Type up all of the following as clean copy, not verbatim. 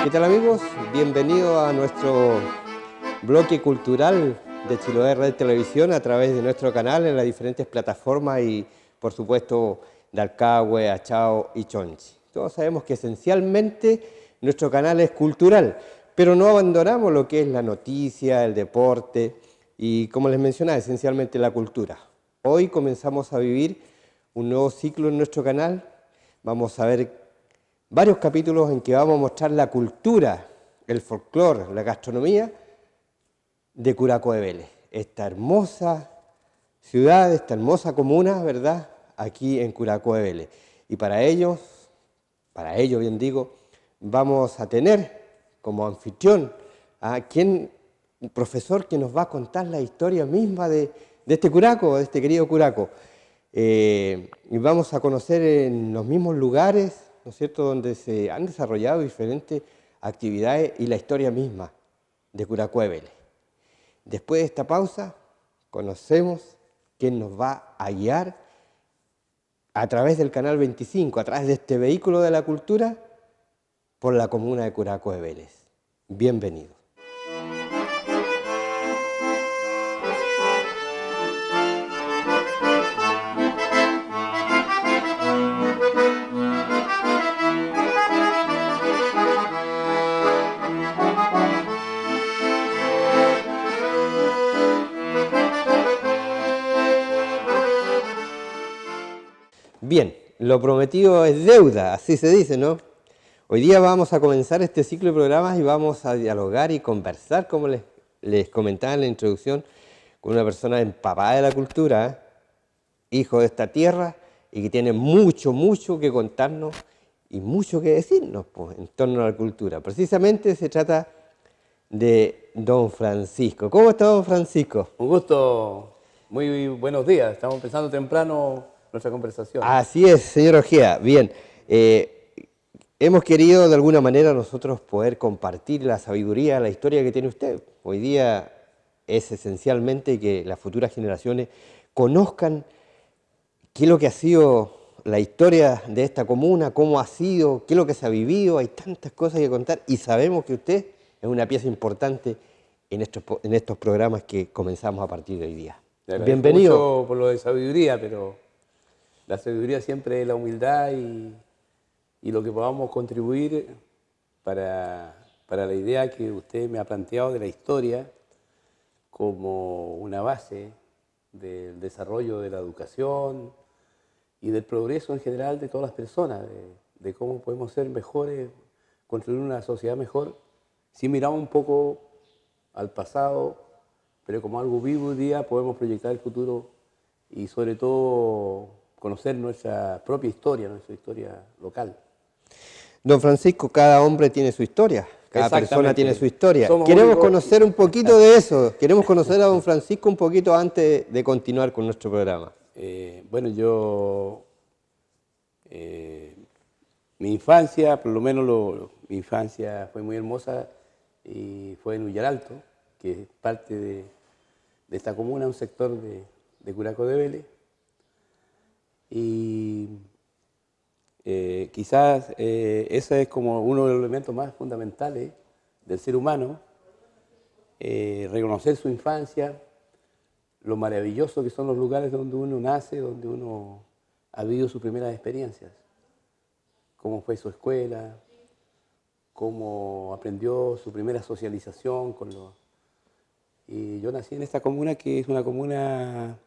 ¿Qué tal, amigos? Bienvenidos a nuestro bloque cultural de Chiloé Red Televisión a través de nuestro canal en las diferentes plataformas y, por supuesto, Dalcahue, Achao y Chonchi. Todos sabemos que esencialmente nuestro canal es cultural, pero no abandonamos lo que es la noticia, el deporte y, como les mencionaba, esencialmente la cultura. Hoy comenzamos a vivir un nuevo ciclo en nuestro canal. Vamos a ver varios capítulos en que vamos a mostrar la cultura, el folclore, la gastronomía de Curacó de Vélez. Esta hermosa ciudad, esta hermosa comuna, ¿verdad?, aquí en Curacó de Vélez. Y para ello, bien digo, vamos a tener como anfitrión a un profesor que nos va a contar la historia misma de este Curacó, de este querido Curacó. Y vamos a conocer en los mismos lugares, ¿no es cierto?, donde se han desarrollado diferentes actividades y la historia misma de Curacó de Vélez. Después de esta pausa, conocemos quién nos va a guiar a través del Canal 25, a través de este vehículo de la cultura, por la comuna de Curacó de Vélez. Bienvenidos. Bien, lo prometido es deuda, así se dice, ¿no? Hoy día vamos a comenzar este ciclo de programas y vamos a dialogar y conversar, como les comentaba en la introducción, con una persona empapada de la cultura, hijo de esta tierra y que tiene mucho, mucho que contarnos y mucho que decirnos, pues, en torno a la cultura. Precisamente se trata de don Francisco. ¿Cómo está, don Francisco? Un gusto, muy buenos días. Estamos empezando temprano nuestra conversación. Así es, señor Ojea. Bien, hemos querido de alguna manera nosotros poder compartir la sabiduría, la historia que tiene usted. Hoy día es esencialmente que las futuras generaciones conozcan qué es lo que ha sido la historia de esta comuna, cómo ha sido, qué es lo que se ha vivido. Hay tantas cosas que contar y sabemos que usted es una pieza importante en estos programas que comenzamos a partir de hoy día. Bienvenido. Mucho por lo de sabiduría, pero la sabiduría siempre es la humildad y lo que podamos contribuir para la idea que usted me ha planteado de la historia como una base del desarrollo de la educación y del progreso en general de todas las personas, de cómo podemos ser mejores, construir una sociedad mejor, si miramos un poco al pasado, pero como algo vivo hoy día podemos proyectar el futuro y sobre todo conocer nuestra propia historia, nuestra historia local. Don Francisco, cada hombre tiene su historia, cada persona tiene su historia. Queremos conocer un poquito de eso, queremos conocer a don Francisco un poquito antes de continuar con nuestro programa. Bueno, mi infancia, por lo menos mi infancia fue muy hermosa y fue en Ullaralto, que es parte de esta comuna, un sector de Curacó de Vélez. Y quizás ese es como uno de los elementos más fundamentales del ser humano, reconocer su infancia, lo maravilloso que son los lugares donde uno nace, donde uno ha vivido sus primeras experiencias, cómo fue su escuela, cómo aprendió su primera socialización con los... Y yo nací en esta comuna, que es una comuna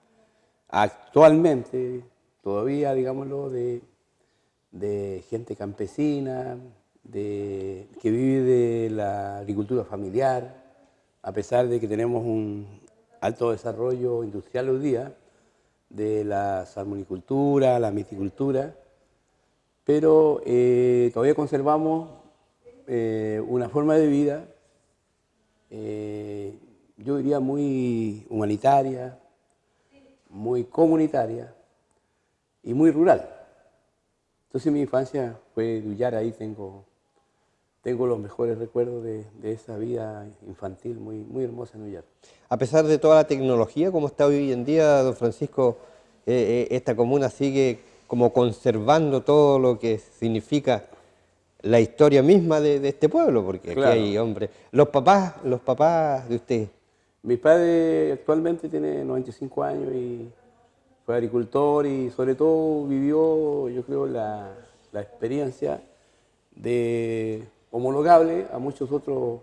actualmente, todavía, digámoslo, de gente campesina, que vive de la agricultura familiar, a pesar de que tenemos un alto desarrollo industrial hoy día, de la salmonicultura, la miticultura, pero todavía conservamos una forma de vida, yo diría muy humanitaria, muy comunitaria y muy rural. Entonces mi infancia fue de Ullar, ahí tengo los mejores recuerdos de esa vida infantil muy hermosa en Ullar. A pesar de toda la tecnología como está hoy en día, don Francisco, esta comuna sigue como conservando todo lo que significa la historia misma de este pueblo, porque Claro. aquí hay hombres. Los papás de usted. Mi padre actualmente tiene 95 años y fue agricultor y sobre todo vivió, yo creo, la experiencia de homologable a muchos otros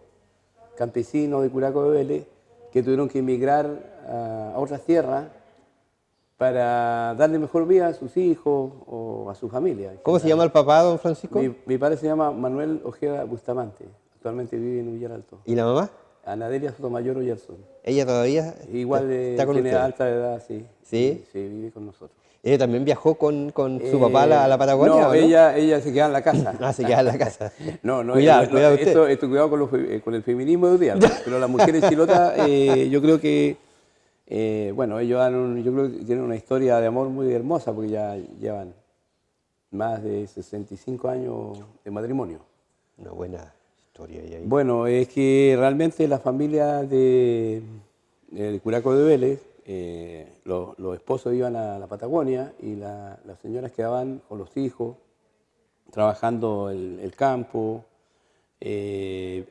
campesinos de Curaco de Vélez que tuvieron que emigrar a otras tierras para darle mejor vida a sus hijos o a su familia. ¿Cómo se llama el papá, don Francisco? Mi padre se llama Manuel Ojeda Bustamante, actualmente vive en Villaralto. ¿Y la mamá? Anadelia Sotomayor Oyerson. ¿Ella todavía Igual está con tiene usted? alta edad, sí. ¿Sí? Sí, vive con nosotros. ¿Ella también viajó con su papá a la Patagonia? No, ¿o no? ella se queda en la casa. Ah, se queda en la casa. No, no, Cuidado, cuidado usted. esto cuidado con el feminismo de odiar. Pero las mujeres chilotas, yo creo que, bueno, yo creo que tienen una historia de amor muy hermosa porque ya llevan más de 65 años de matrimonio. Una buena historia ahí. Bueno, es que realmente la familia de Curaco de Vélez, los esposos iban a la Patagonia y las señoras quedaban con los hijos, trabajando el campo,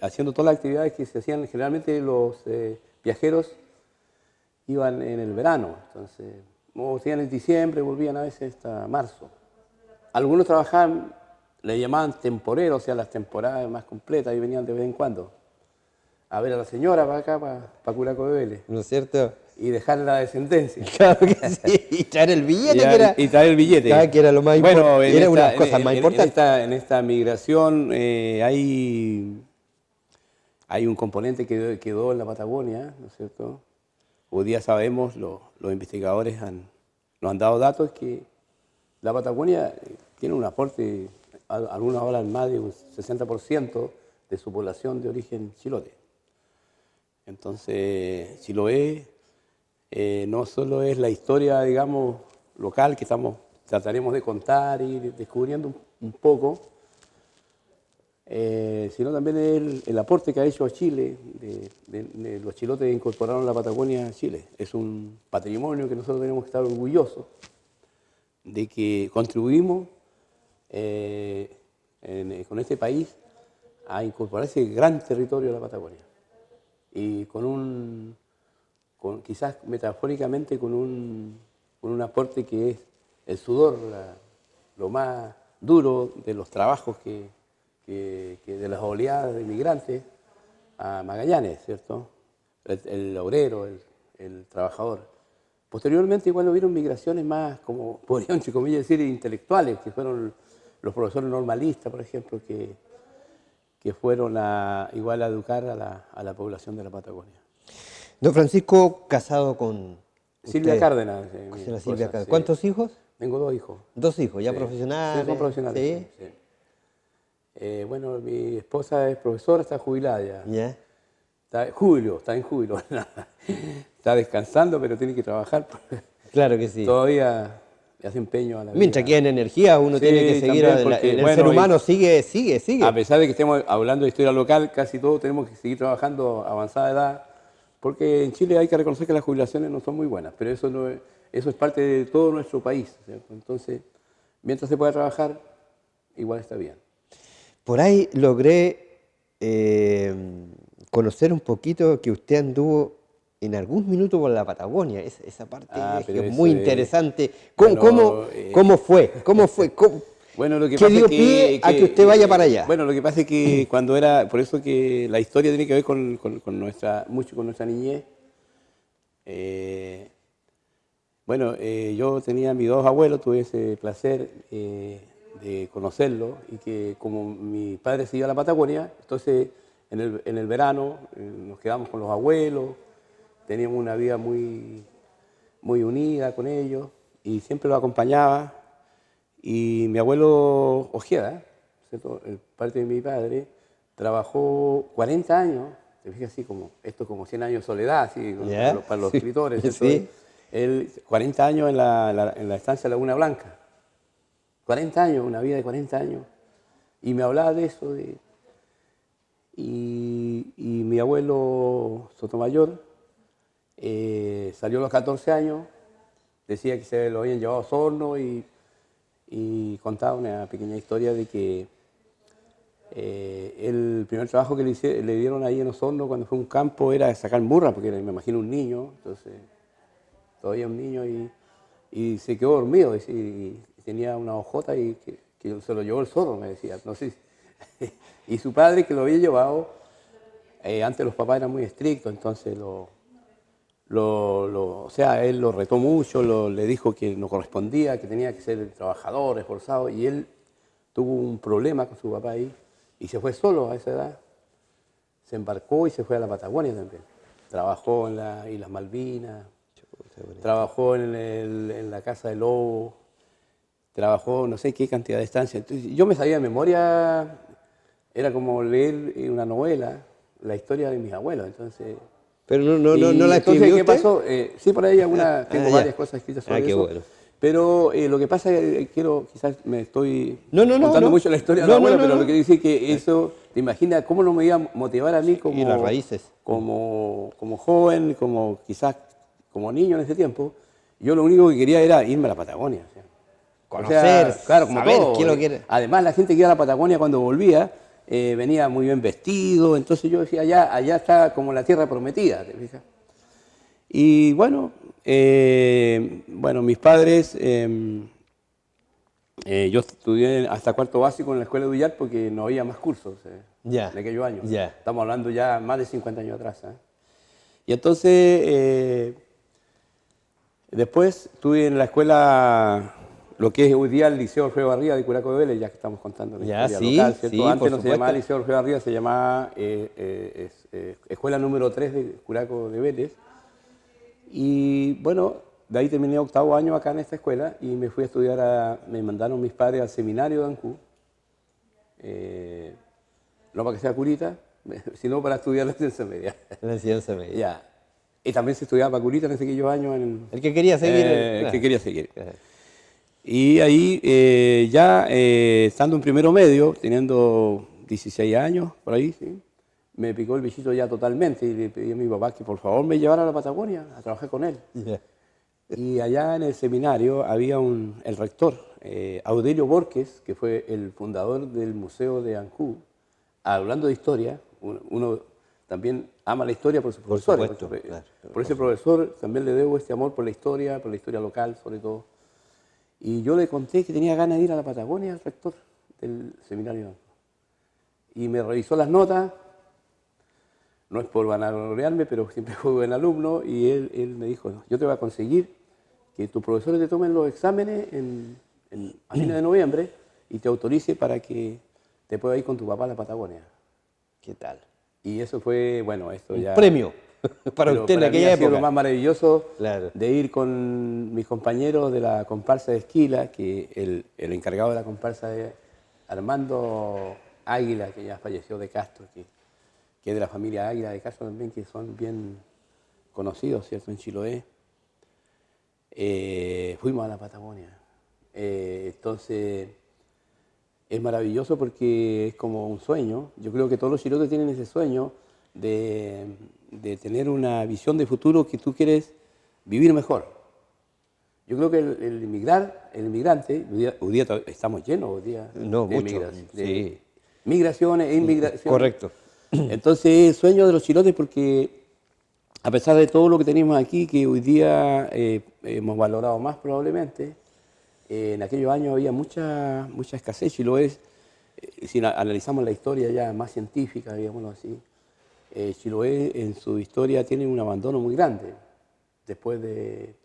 haciendo todas las actividades que se hacían. Generalmente los viajeros iban en el verano, entonces, o se iban en diciembre, volvían a veces hasta marzo. Algunos trabajaban, le llamaban temporeros, o sea, las temporadas más completas, y venían de vez en cuando a ver a la señora para acá, para Curaco de Vélez, ¿No es cierto? y dejar la descendencia. Claro que sí. Y traer el billete, que era... Y traer el billete. Claro, que era lo más importante. Era una de las cosas más importantes. En esta migración hay un componente que quedó en la Patagonia, ¿no es cierto? Hoy día sabemos, los investigadores nos han dado datos que la Patagonia tiene un aporte, algunas hablan más de un 60% de su población de origen chilote. Entonces, Chiloé no solo es la historia, digamos, local que trataremos de contar y descubriendo un poco, sino también el aporte que ha hecho a Chile, de los chilotes que incorporaron la Patagonia a Chile. Es un patrimonio que nosotros tenemos que estar orgullosos de que contribuimos con este país a incorporar ese gran territorio de la Patagonia. Y quizás metafóricamente con un aporte que es el sudor, lo más duro de los trabajos de las oleadas de inmigrantes a Magallanes, ¿cierto? El obrero, el trabajador. Posteriormente, cuando hubieron migraciones más, como podrían, entre comillas, decir, intelectuales, que fueron los profesores normalistas, por ejemplo, que fueron igual a educar a la población de la Patagonia. Don Francisco, casado con Silvia usted. Cárdenas. Con Mi Silvia esposa, Cárdenas. sí. ¿Cuántos hijos? Tengo 2 hijos. 2 hijos, ya Sí. profesionales. Sí, son profesionales. ¿Sí? Sí. Bueno, mi esposa es profesora, está jubilada ya. ¿Ya? Está en júbilo. Está descansando, pero tiene que trabajar. Claro que sí. Todavía hace empeño a la vida. Mientras queden energía, uno Sí, tiene que seguir. también porque, El bueno, ser humano sigue. A pesar de que estemos hablando de historia local, casi todos tenemos que seguir trabajando a avanzada edad, porque en Chile hay que reconocer que las jubilaciones no son muy buenas, pero eso es parte de todo nuestro país, ¿cierto? Entonces, mientras se pueda trabajar, igual está bien. Por ahí logré conocer un poquito que usted anduvo en algún minuto por la Patagonia. Esa parte es pero que es eso muy es- interesante. bueno, ¿Cómo fue? Bueno, lo que ¿Qué pasa dio es pie a que usted vaya para allá? Bueno, lo que pasa es que por eso que la historia tiene que ver mucho con nuestra niñez. Yo tenía mis 2 abuelos, tuve ese placer de conocerlos y que como mi padre se iba a la Patagonia, entonces en el verano nos quedamos con los abuelos, teníamos una vida muy, muy unida con ellos y siempre los acompañaba. Y mi abuelo Ojeda, ¿cierto? El parte de mi padre, trabajó 40 años, te fijas así como, esto es como 100 años de soledad, así, ¿Ya? para los Sí. escritores. ¿cierto? Sí. Él, 40 años en la estancia Laguna Blanca. 40 años, una vida de 40 años. Y me hablaba de eso. Y mi abuelo Sotomayor salió a los 14 años, decía que se lo habían llevado a Osorno y contaba una pequeña historia de que El primer trabajo que le dieron ahí en Osorno cuando fue a un campo era sacar murra, porque era, me imagino, un niño, entonces todavía un niño y se quedó dormido y tenía una hojota y que se lo llevó el zorro, me decía. No sé, y su padre que lo había llevado, antes los papás eran muy estrictos, entonces o sea, él lo retó mucho, le dijo que no correspondía, que tenía que ser trabajador, esforzado, y él tuvo un problema con su papá ahí y se fue solo a esa edad. Se embarcó y se fue a la Patagonia también. Trabajó en las Islas Malvinas, trabajó en la Casa de Lobo, trabajó no sé qué cantidad de estancias. Entonces, yo me sabía de memoria, era como leer una novela, la historia de mis abuelos. Entonces, Pero no la entonces, escribió ¿qué usted. pasó? Sí, por ahí tengo ya. varias cosas escritas sobre Qué eso. bueno. Pero lo que pasa es que quizás me estoy No, contando mucho la historia de la abuela, pero lo no. que dice que eso, te imaginas cómo no me iba a motivar a mí Y las raíces. como joven, como quizás como niño en ese tiempo. Yo lo único que quería era irme a la Patagonia. Conocer, Claro, como saber todo. qué es lo que era. Además, la gente que iba a la Patagonia cuando volvía venía muy bien vestido, entonces yo decía, allá está como la tierra prometida, ¿te fijas? Y bueno, mis padres, yo estudié hasta cuarto básico en la escuela de Ullar porque no había más cursos Ya, en aquellos años. ya. Estamos hablando ya más de 50 años atrás. Y entonces, después estuve en la escuela, lo que es hoy día el Liceo Orfeo Barriga de Curaco de Vélez, ya que estamos contando la Ya, historia sí, local, ¿cierto? sí, Antes por no se supuesto. llamaba Liceo Orfeo Barriga, se llamaba Escuela número 3 de Curaco de Vélez. Y bueno, de ahí terminé octavo año acá en esta escuela y me fui a estudiar, me mandaron mis padres al seminario de Ancú, no para que sea curita, sino para estudiar la enseñanza media. La enseñanza media. Ya. Y también se estudiaba para curita en aquellos años. El que quería seguir. El que quería seguir. Claro. Y ahí, estando en primero medio, teniendo 16 años, por ahí, ¿sí? Me picó el bichito ya totalmente y le pedí a mi papá que por favor me llevara a la Patagonia a trabajar con él. Ya. Y allá en el seminario había el rector, Audelio Borges, que fue el fundador del Museo de Ancú. Hablando de historia, uno también ama la historia por sus profesores. Supuesto, claro. Por ese profesor también le debo este amor por la historia local sobre todo. Y yo le conté que tenía ganas de ir a la Patagonia al rector del seminario de Ancú. Y me revisó las notas. No es por vanagloriarme, pero siempre fue buen alumno y él me dijo, yo te voy a conseguir que tus profesores te tomen los exámenes a fines de noviembre y te autorice para que te puedas ir con tu papá a la Patagonia. ¿Qué tal? Y eso fue, bueno, esto ya... Un premio para pero usted en para mí aquella ha sido época. lo más maravilloso Claro. de ir con mis compañeros de la comparsa de Esquila, que el encargado de la comparsa es Armando Águila, que ya falleció de Castro, que es de la familia Águila de Castro también, que son bien conocidos, ¿cierto?, en Chiloé. Fuimos a la Patagonia. Entonces, es maravilloso porque es como un sueño. Yo creo que todos los chilotes tienen ese sueño de tener una visión de futuro que tú quieres vivir mejor. Yo creo que el inmigrante, hoy día estamos llenos hoy día No, de mucho. de migraciones e inmigraciones. Correcto. Entonces, el sueño de los chilotes porque a pesar de todo lo que tenemos aquí, que hoy día hemos valorado más probablemente, en aquellos años había mucha escasez, y lo es, si analizamos la historia ya más científica, digámoslo así, Chiloé en su historia tiene un abandono muy grande. Después de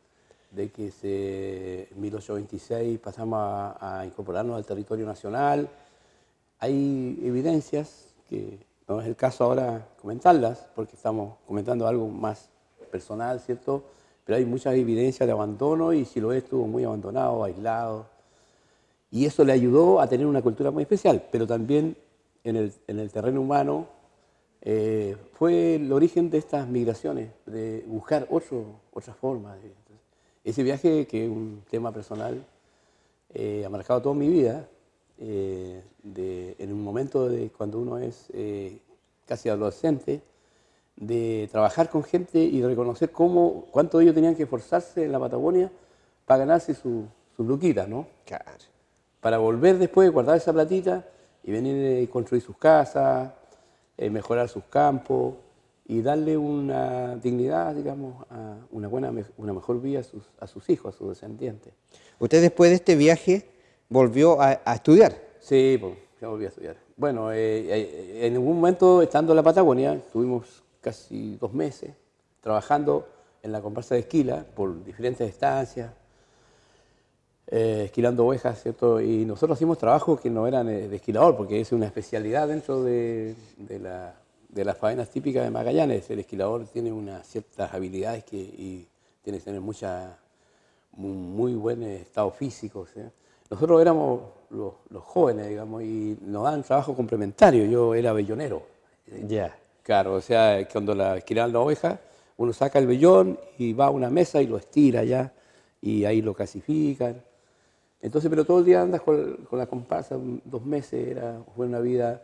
que en 1826 pasamos a incorporarnos al territorio nacional, hay evidencias que no es el caso ahora comentarlas, porque estamos comentando algo más personal, ¿cierto? Pero hay muchas evidencias de abandono y Chiloé estuvo muy abandonado, aislado. Y eso le ayudó a tener una cultura muy especial, pero también en el terreno humano fue el origen de estas migraciones, de buscar otras formas. Ese viaje, que es un tema personal, ha marcado toda mi vida. En un momento de cuando uno es casi adolescente, de trabajar con gente y de reconocer cuánto ellos tenían que esforzarse en la Patagonia para ganarse su luquita, ¿no? Claro. Para volver después, guardar esa platita y venir a construir sus casas, mejorar sus campos y darle una dignidad, digamos, una mejor vida a sus hijos, a sus descendientes. ¿Usted después de este viaje volvió a estudiar? Sí, pues, ya volví a estudiar. Bueno, en algún momento, estando en la Patagonia, estuvimos casi 2 meses trabajando en la comparsa de Esquila por diferentes estancias, esquilando ovejas, ¿cierto? Y nosotros hacíamos trabajos que no eran de esquilador, porque es una especialidad dentro de las faenas típicas de Magallanes. El esquilador tiene unas ciertas habilidades y tiene que tener muy buen estado físico, ¿sí? Nosotros éramos los jóvenes, digamos, y nos daban trabajo complementario. Yo era vellonero. Ya. Claro, o sea, cuando esquilaban la oveja, uno saca el vellón y va a una mesa y lo estira ya, y ahí lo clasifican. Entonces, pero todo el día andas con la comparsa, 2 meses, fue una vida,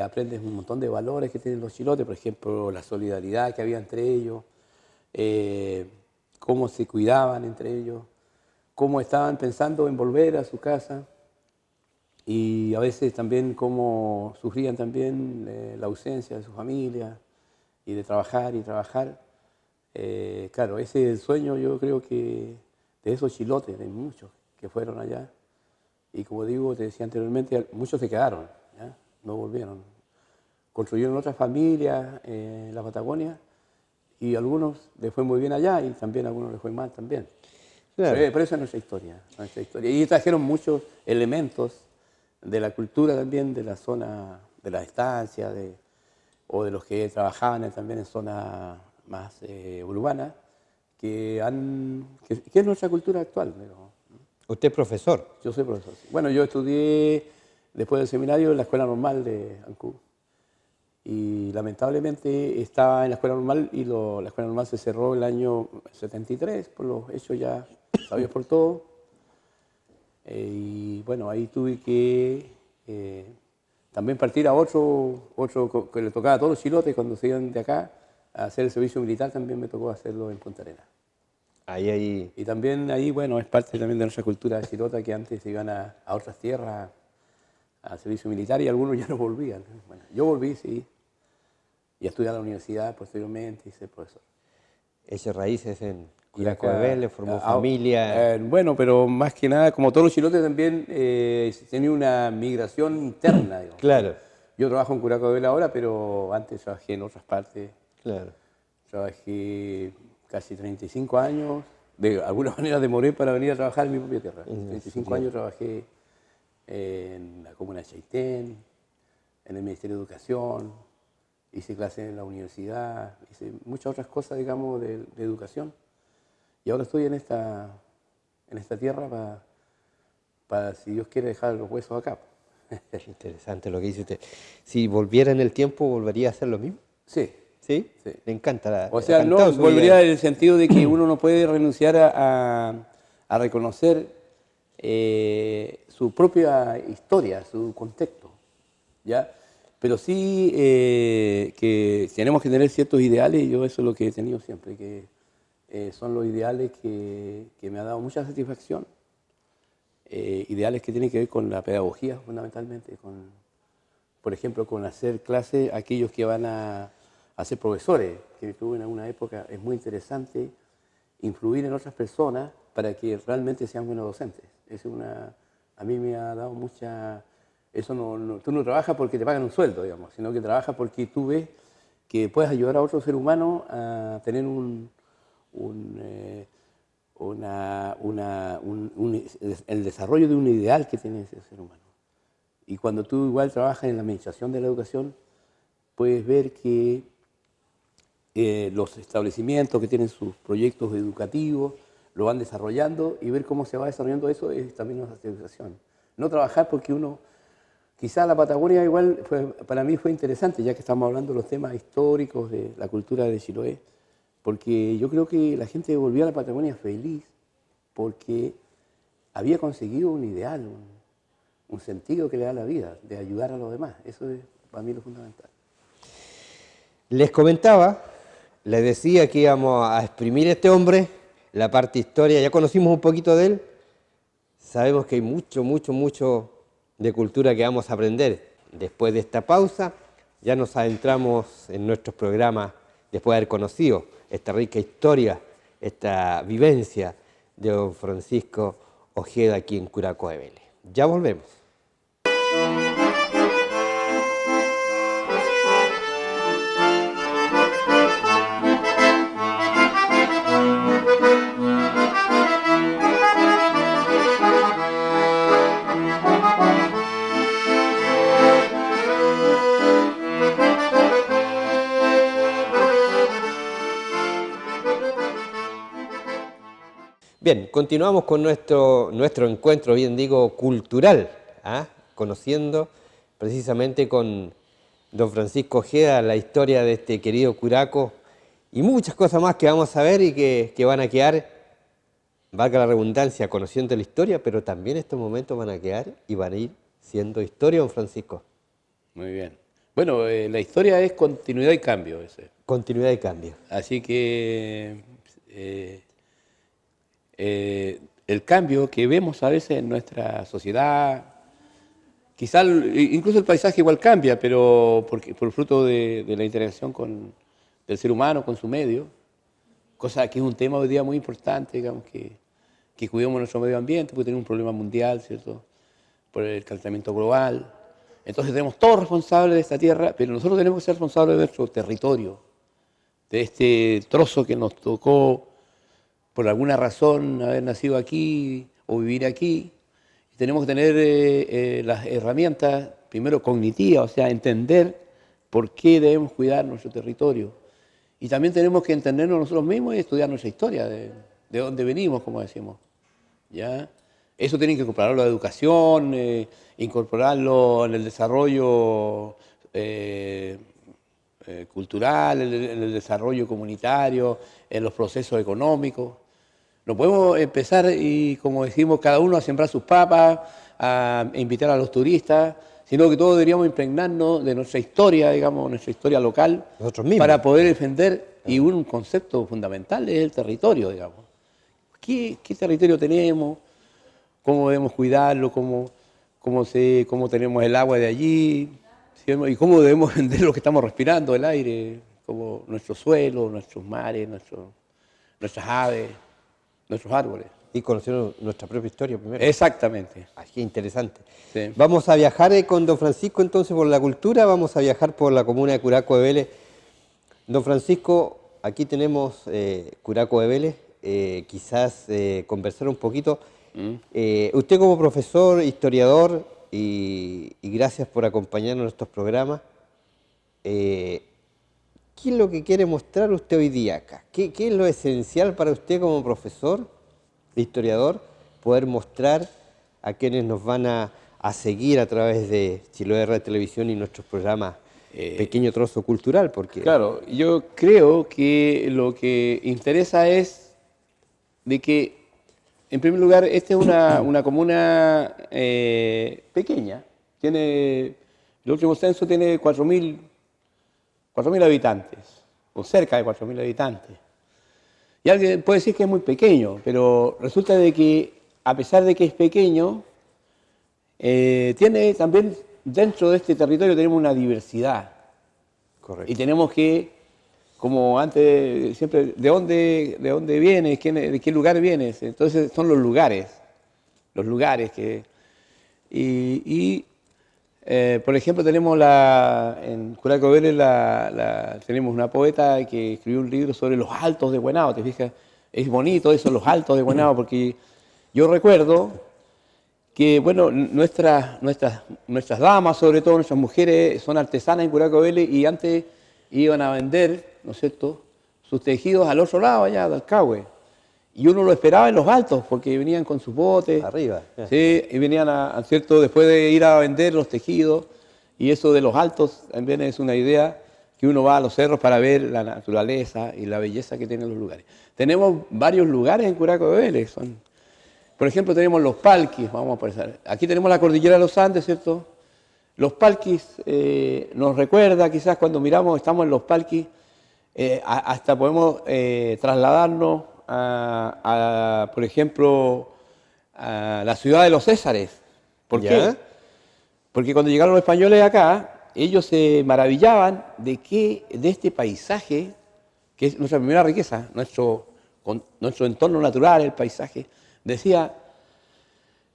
aprendes un montón de valores que tienen los chilotes, por ejemplo, la solidaridad que había entre ellos, cómo se cuidaban entre ellos, cómo estaban pensando en volver a su casa y a veces también cómo sufrían también la ausencia de su familia y de trabajar y trabajar. Claro, ese es el sueño, yo creo que de esos chilotes, de muchos que fueron allá. Y como digo, te decía anteriormente, muchos se quedaron, ¿ya? No volvieron. Construyeron otras familias en la Patagonia y a algunos les fue muy bien allá y también a algunos les fue mal también. Claro. Pero esa es nuestra historia, nuestra historia. Y trajeron muchos elementos de la cultura también, de la zona, de la estancia, o de los que trabajaban también en zonas más urbanas, que es nuestra cultura actual. ¿Usted es profesor? Yo soy profesor. Bueno, yo estudié después del seminario en la Escuela Normal de Ancud. Y lamentablemente estaba en la Escuela Normal y la Escuela Normal se cerró el año 73, por los hechos ya sabidos por todos. Y bueno, ahí tuve que también partir a otro que le tocaba a todos los chilotes cuando se iban de acá a hacer el servicio militar, también me tocó hacerlo en Punta Arenas. Ahí. Y también ahí, bueno, es parte también de nuestra cultura chilota que antes se iban a otras tierras a servicio militar y algunos ya no volvían. Bueno, yo volví, sí, y estudié a la universidad posteriormente y ser profesor. Echó raíces en Y acá, Curacoabel, formó familia. bueno, pero más que nada, como todos los chilotes también, tenía una migración interna, digamos. Claro, Yo trabajo en Curacoabel ahora, pero antes trabajé en otras partes. claro. Trabajé casi 35 años, de alguna manera demoré para venir a trabajar en mi propia tierra. 35 años trabajé en la comuna de Chaitén, en el Ministerio de Educación, hice clases en la universidad, hice muchas otras cosas, digamos, de educación. Y ahora estoy en esta tierra para, si Dios quiere, dejar los huesos acá. Qué interesante lo que dice usted. Si volviera en el tiempo, ¿volvería a hacer lo mismo? Sí. ¿Sí? Sí. Le encanta. O sea, no, volvería en el sentido de que uno no puede renunciar a reconocer su propia historia, su contexto, ¿ya? Pero sí que tenemos que tener ciertos ideales, y yo eso es lo que he tenido siempre, que son los ideales que me ha dado mucha satisfacción, ideales que tienen que ver con la pedagogía fundamentalmente, por ejemplo, con hacer clases a aquellos que van a ser profesores, que tuve en alguna época. Es muy interesante influir en otras personas para que realmente sean buenos docentes. A mí me ha dado mucha... Eso tú no trabajas porque te pagan un sueldo, digamos, sino que trabajas porque tú ves que puedes ayudar a otro ser humano a tener el desarrollo de un ideal que tiene ese ser humano. Y cuando tú igual trabajas en la administración de la educación, puedes ver que los establecimientos que tienen sus proyectos educativos lo van desarrollando y ver cómo se va desarrollando eso es también una satisfacción. No trabajar porque uno... Quizá la Patagonia igual para mí fue interesante, ya que estamos hablando de los temas históricos de la cultura de Chiloé, porque yo creo que la gente volvió a la Patagonia feliz porque había conseguido un ideal, un sentido que le da la vida, de ayudar a los demás. Eso es para mí lo fundamental. Les comentaba, les decía que íbamos a exprimir a este hombre, la parte historia, ya conocimos un poquito de él, sabemos que hay mucho de cultura que vamos a aprender después de esta pausa. Ya nos adentramos en nuestros programas después de haber conocido esta rica historia, esta vivencia de don Francisco Ojeda aquí en Curacao de Vélez. Ya volvemos. Bien, continuamos con nuestro encuentro, bien digo, cultural, conociendo precisamente con don Francisco Ojeda la historia de este querido Curaco y muchas cosas más que vamos a ver y que van a quedar, valga la redundancia, conociendo la historia, pero también estos momentos van a quedar y van a ir siendo historia, don Francisco. Muy bien. Bueno, la historia es continuidad y cambio. Ese. Continuidad y cambio. Así que el cambio que vemos a veces en nuestra sociedad, quizá incluso el paisaje igual cambia, pero por fruto de la interacción del ser humano con su medio, cosa que es un tema hoy día muy importante, digamos, que cuidemos nuestro medio ambiente, porque tenemos un problema mundial, ¿cierto?, por el calentamiento global. Entonces tenemos todos responsables de esta tierra, pero nosotros tenemos que ser responsables de nuestro territorio, de este trozo que nos tocó por alguna razón haber nacido aquí o vivir aquí. Tenemos que tener las herramientas, primero cognitivas, o sea, entender por qué debemos cuidar nuestro territorio. Y también tenemos que entendernos nosotros mismos y estudiar nuestra historia, de dónde venimos, como decimos. ¿Ya? Eso tiene que incorporarlo a la educación, incorporarlo en el desarrollo cultural, en el desarrollo comunitario, en los procesos económicos. No podemos empezar y, como decimos, cada uno a sembrar sus papas, a invitar a los turistas, sino que todos deberíamos impregnarnos de nuestra historia, digamos, nuestra historia local, nosotros mismos, para poder defender, y un concepto fundamental es el territorio, digamos. ¿Qué territorio tenemos? ¿Cómo debemos cuidarlo? ¿Cómo tenemos el agua de allí? ¿Sí? Y cómo debemos vender lo que estamos respirando, el aire, como nuestro suelo, nuestros mares, nuestras aves, nuestros árboles. Y conocer nuestra propia historia primero. Exactamente. Qué interesante. Sí. Vamos a viajar con don Francisco entonces por la cultura, vamos a viajar por la comuna de Curacao de Vélez. Don Francisco, aquí tenemos Curacao de Vélez, quizás conversar un poquito. Usted como profesor, historiador, y gracias por acompañarnos en estos programas, ¿qué es lo que quiere mostrar usted hoy día acá? ¿Qué es lo esencial para usted como profesor, historiador, poder mostrar a quienes nos van a seguir a través de Chiloé Radio Televisión y nuestros programas Pequeño Trozo Cultural? Porque claro, yo creo que lo que interesa es de que, en primer lugar, esta es una comuna pequeña. El último censo tiene 4.000 habitantes, o cerca de 4.000 habitantes. Y alguien puede decir que es muy pequeño, pero resulta de que, a pesar de que es pequeño, tiene también, dentro de este territorio tenemos una diversidad. correcto. Y tenemos que, como antes, siempre, ¿de dónde vienes? ¿De qué lugar vienes? Entonces son los lugares que... por ejemplo, tenemos en Curacao de Vélez tenemos una poeta que escribió un libro sobre los altos de Huenao, ¿te fijas? Es bonito eso, los altos de Huenao, porque yo recuerdo que, bueno, nuestras damas, sobre todo nuestras mujeres, son artesanas en Curacao de Vélez y antes iban a vender, ¿no es cierto?, sus tejidos al otro lado, allá de Alcagüe. Y uno lo esperaba en los altos, porque venían con sus botes. Arriba. Sí, y venían, ¿cierto?, después de ir a vender los tejidos. Y eso de los altos también es una idea que uno va a los cerros para ver la naturaleza y la belleza que tienen los lugares. Tenemos varios lugares en Curacao de Vélez. Por ejemplo, tenemos los palquis, vamos a pensar. Aquí tenemos la cordillera de los Andes, ¿cierto? Los palquis nos recuerda, quizás cuando miramos, estamos en los palquis, hasta podemos trasladarnos por ejemplo, a la ciudad de los Césares. ¿Por qué? Porque cuando llegaron los españoles acá, ellos se maravillaban de este paisaje, que es nuestra primera riqueza, nuestro entorno natural, el paisaje. Decía,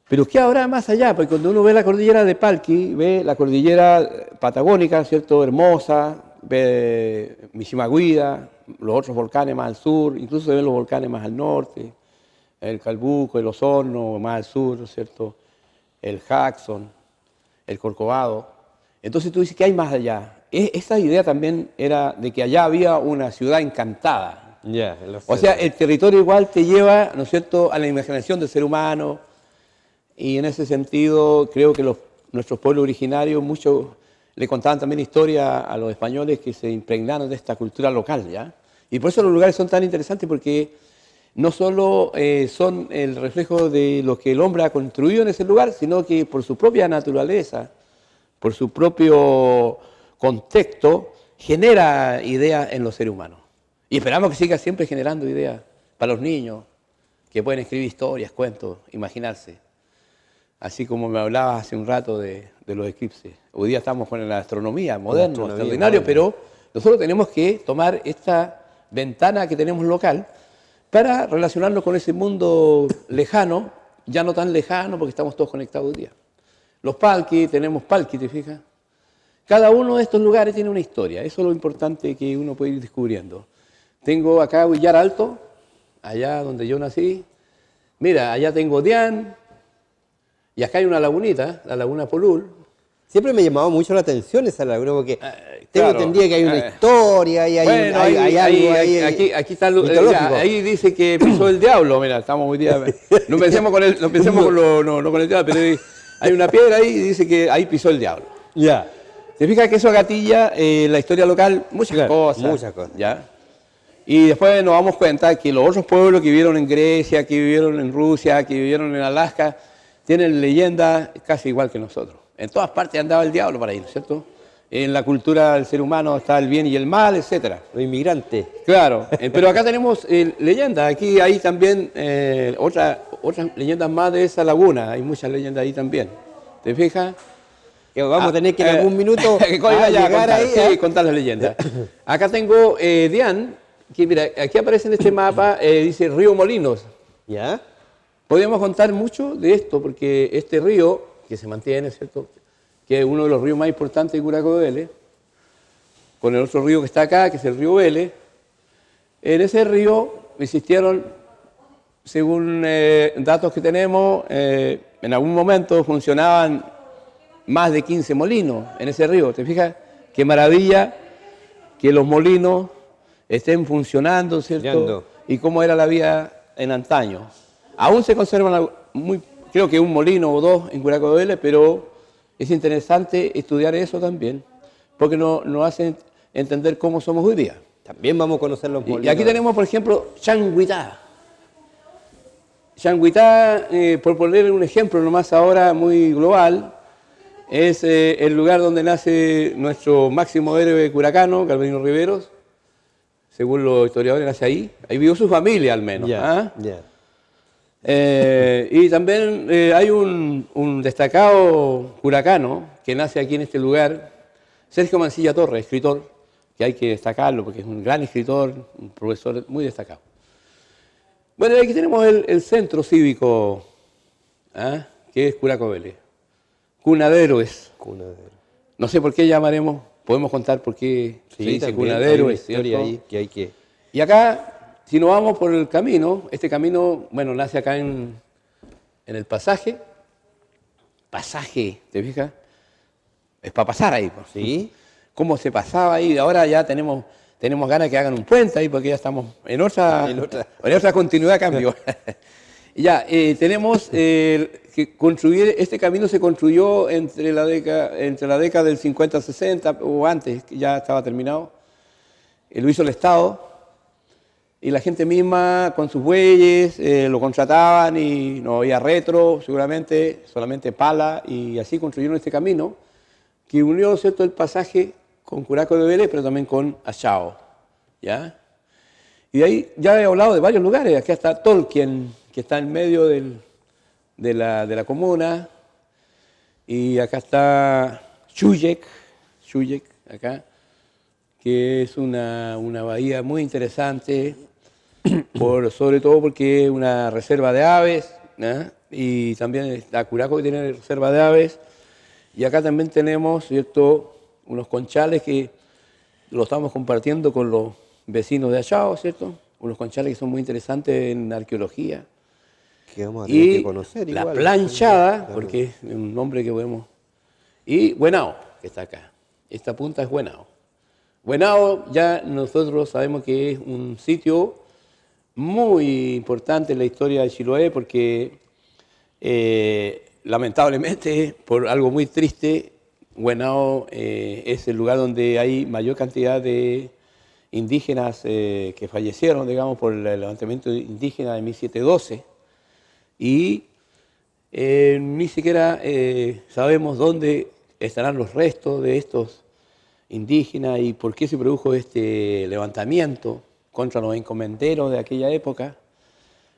pero ¿qué habrá más allá? Porque cuando uno ve la cordillera de Palqui, ve la cordillera patagónica, ¿cierto? Hermosa, ve Mishimagüida, los otros volcanes más al sur, incluso se ven los volcanes más al norte, el Calbuco, el Osorno, más al sur, ¿no es cierto? El Jackson, el Corcovado. Entonces tú dices, ¿qué hay más allá? Esa idea también era de que allá había una ciudad encantada. O sea, el territorio igual te lleva, ¿no es cierto?, a la imaginación del ser humano, y en ese sentido creo que nuestros pueblos originarios, muchos le contaban también historia a los españoles que se impregnaron de esta cultura local, ¿ya? Y por eso los lugares son tan interesantes, porque no solo son el reflejo de lo que el hombre ha construido en ese lugar, sino que por su propia naturaleza, por su propio contexto, genera ideas en los seres humanos. Y esperamos que siga siempre generando ideas para los niños, que pueden escribir historias, cuentos, imaginarse. Así como me hablabas hace un rato de los eclipses. Hoy día estamos con la astronomía moderna, extraordinario, pero nosotros tenemos que tomar esta ventana que tenemos local para relacionarnos con ese mundo lejano, ya no tan lejano porque estamos todos conectados hoy día. Los Palqui, tenemos Palqui, ¿te fijas? Cada uno de estos lugares tiene una historia, eso es lo importante que uno puede ir descubriendo. Tengo acá Huillar Alto, allá donde yo nací. Mira, allá tengo Dián, y acá hay una lagunita, la laguna Polul. Siempre me llamaba mucho la atención esa laguna, porque tengo entendido que hay una historia y hay algo ahí. Aquí está, ahí dice que pisó el diablo, mira, estamos hoy día, no pensemos con el diablo, pero hay una piedra ahí y dice que ahí pisó el diablo. Ya. ¿Te fijas que eso gatilla la historia local? Muchas cosas. Muchas cosas. ¿Ya? Y después nos damos cuenta que los otros pueblos que vivieron en Grecia, que vivieron en Rusia, que vivieron en Alaska, tienen leyendas casi igual que nosotros. En todas partes andaba el diablo para ahí, ¿no es cierto? En la cultura del ser humano está el bien y el mal, etc. Los inmigrantes. Claro, pero acá tenemos leyendas. Aquí hay también otras leyendas más de esa laguna. Hay muchas leyendas ahí también. ¿Te fijas? Que vamos a tener que en algún minuto llegar ahí. Sí, contar las leyendas. Acá tengo Dián, que mira, aquí aparece en este mapa, dice Río Molinos. ¿Ya? Podríamos contar mucho de esto, porque este río, que se mantiene, ¿cierto?, que es uno de los ríos más importantes de Curacao de Vélez, con el otro río que está acá, que es el río Vélez, en ese río existieron, según datos que tenemos, en algún momento funcionaban más de 15 molinos en ese río. ¿Te fijas? Qué maravilla que los molinos estén funcionando, ¿cierto? Y cómo era la vida en antaño. Aún se conservan, creo que un molino o dos en Curacao de Vélez, pero es interesante estudiar eso también, porque nos hace entender cómo somos hoy día. También vamos a conocer los molinos. Y aquí tenemos, por ejemplo, Changuitá. Changuitá, por poner un ejemplo nomás ahora muy global, es el lugar donde nace nuestro máximo héroe curacano, Galvarino Riveros. Según los historiadores, nace ahí. Ahí vivió su familia, al menos. Y también hay un destacado curacano que nace aquí en este lugar, Sergio Mancilla Torres, escritor, que hay que destacarlo porque es un gran escritor, un profesor muy destacado. Bueno, aquí tenemos el centro cívico, que es Curacao Vélez. Cuna de héroes. No sé por qué llamaremos, podemos contar por qué se dice Cuna de héroes. Y acá, si nos vamos por el camino, este camino, bueno, nace acá en el pasaje. Pasaje, ¿te fijas? Es para pasar ahí. Pues. ¿Sí? ¿Cómo se pasaba ahí? Ahora ya tenemos ganas que hagan un puente ahí porque ya estamos en otra continuidad de cambio. Ya, tenemos que construir, este camino se construyó entre la década del 50-60 o antes, que ya estaba terminado. Lo hizo el Estado y la gente misma con sus bueyes lo contrataban y no había retro, seguramente, solamente pala, y así construyeron este camino que unió, ¿cierto?, el pasaje con Curacao de Vélez, pero también con Achao, ¿ya? Y de ahí ya he hablado de varios lugares. Aquí está Tolkien, que está en medio de la comuna. Y acá está Xúyek, acá, que es una bahía muy interesante, sobre todo porque es una reserva de aves, ¿eh? Y también está Curaco, que tiene reserva de aves. Y acá también tenemos, ¿cierto?, unos conchales que lo estamos compartiendo con los vecinos de Achao, ¿cierto? Unos conchales que son muy interesantes en arqueología. Que vamos a tener que Y conocer la igual. planchada, Claro. porque es un nombre que podemos... Y Huenao, que está acá. Esta punta es Huenao. Huenao ya nosotros sabemos que es un sitio muy importante en la historia de Chiloé porque lamentablemente, por algo muy triste, Huenao es el lugar donde hay mayor cantidad de indígenas que fallecieron, digamos, por el levantamiento indígena de 1712 y ni siquiera sabemos dónde estarán los restos de estos indígenas y por qué se produjo este levantamiento contra los encomenderos de aquella época.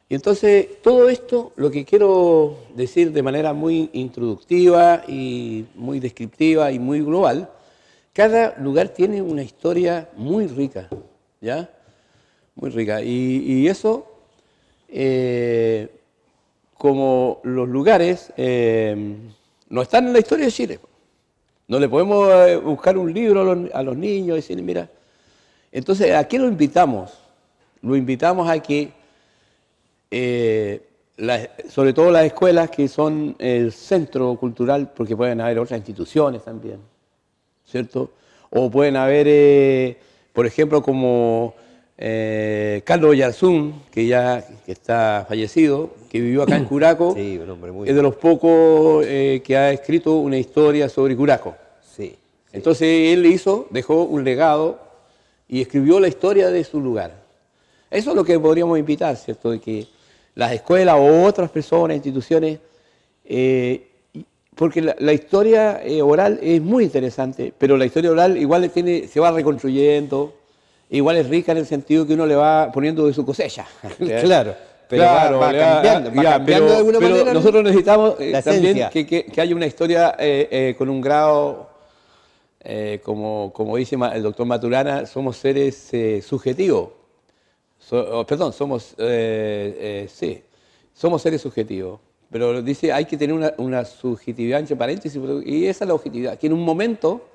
Y entonces, todo esto, lo que quiero decir de manera muy introductiva y muy descriptiva y muy global, cada lugar tiene una historia muy rica, ¿ya? Muy rica. Y eso, como los lugares no están en la historia de Chile, no le podemos buscar un libro a los niños y decirle, mira. Entonces, ¿a qué lo invitamos? Lo invitamos a que, sobre todo las escuelas que son el centro cultural, porque pueden haber otras instituciones también, ¿cierto? O pueden haber, por ejemplo, como Carlos Oyarzún, que está fallecido, que vivió acá en Curaco, Sí, un hombre muy... es de los pocos que ha escrito una historia sobre Curaco. Sí, sí. Entonces él dejó un legado y escribió la historia de su lugar. Eso es lo que podríamos invitar, ¿cierto? De que las escuelas o otras personas, instituciones, porque la historia oral es muy interesante, pero la historia oral igual se va reconstruyendo, igual es rica en el sentido que uno le va poniendo de su cosecha. Claro, pero Claro, va cambiando, pero, de alguna manera. nosotros necesitamos la también esencia. que haya una historia con un grado, como dice el doctor Maturana, somos seres subjetivos. Sí, somos seres subjetivos. Pero dice, hay que tener una subjetividad entre paréntesis, y esa es la objetividad, que en un momento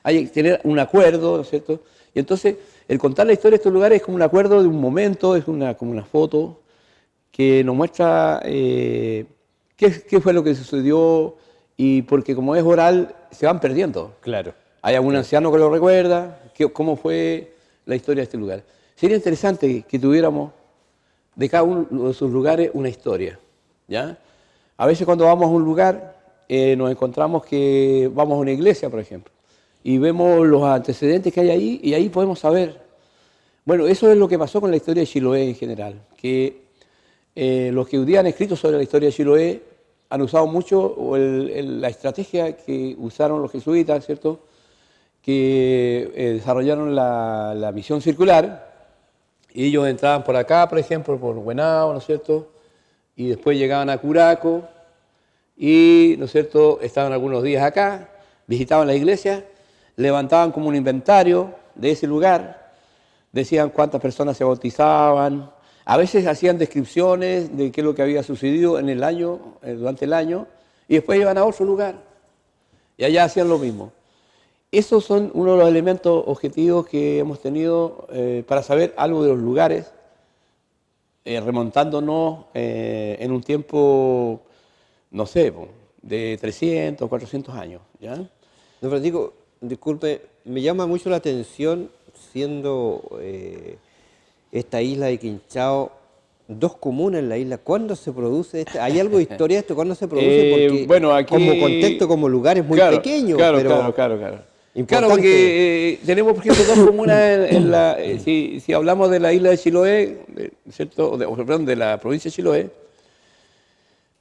hay que tener un acuerdo, ¿no es cierto? Y entonces, el contar la historia de estos lugares es como un acuerdo de un momento, es como una foto que nos muestra qué fue lo que sucedió, y porque como es oral, se van perdiendo. Claro. Hay algún anciano que lo recuerda, cómo fue la historia de este lugar. Sería interesante que tuviéramos de cada uno de sus lugares una historia, ¿ya? A veces cuando vamos a un lugar nos encontramos que vamos a una iglesia, por ejemplo, y vemos los antecedentes que hay ahí y ahí podemos saber. Bueno, eso es lo que pasó con la historia de Chiloé en general, que los que hoy día han escrito sobre la historia de Chiloé han usado mucho la estrategia que usaron los jesuitas, ¿cierto?, que desarrollaron la misión circular, y ellos entraban por acá, por ejemplo, por Huenao, ¿no es cierto?, y después llegaban a Curaco, y, ¿no es cierto?, estaban algunos días acá, visitaban la iglesia, levantaban como un inventario de ese lugar, decían cuántas personas se bautizaban, a veces hacían descripciones de qué es lo que había sucedido en el año, durante el año, y después iban a otro lugar, y allá hacían lo mismo. Esos son uno de los elementos objetivos que hemos tenido para saber algo de los lugares, remontándonos en un tiempo, no sé, de 300, 400 años, ¿ya? Don Francisco, disculpe, me llama mucho la atención, siendo esta isla de Quinchao, dos comunas en la isla. ¿Cuándo se produce esto? ¿Hay algo de historia de esto? ¿Cuándo se produce? Porque bueno, aquí, como contexto, como lugar es muy pequeño. Claro, pero claro. importante. Claro, porque tenemos, por ejemplo, dos comunas si hablamos de la isla de Chiloé, ¿cierto? Perdón, de la provincia de Chiloé,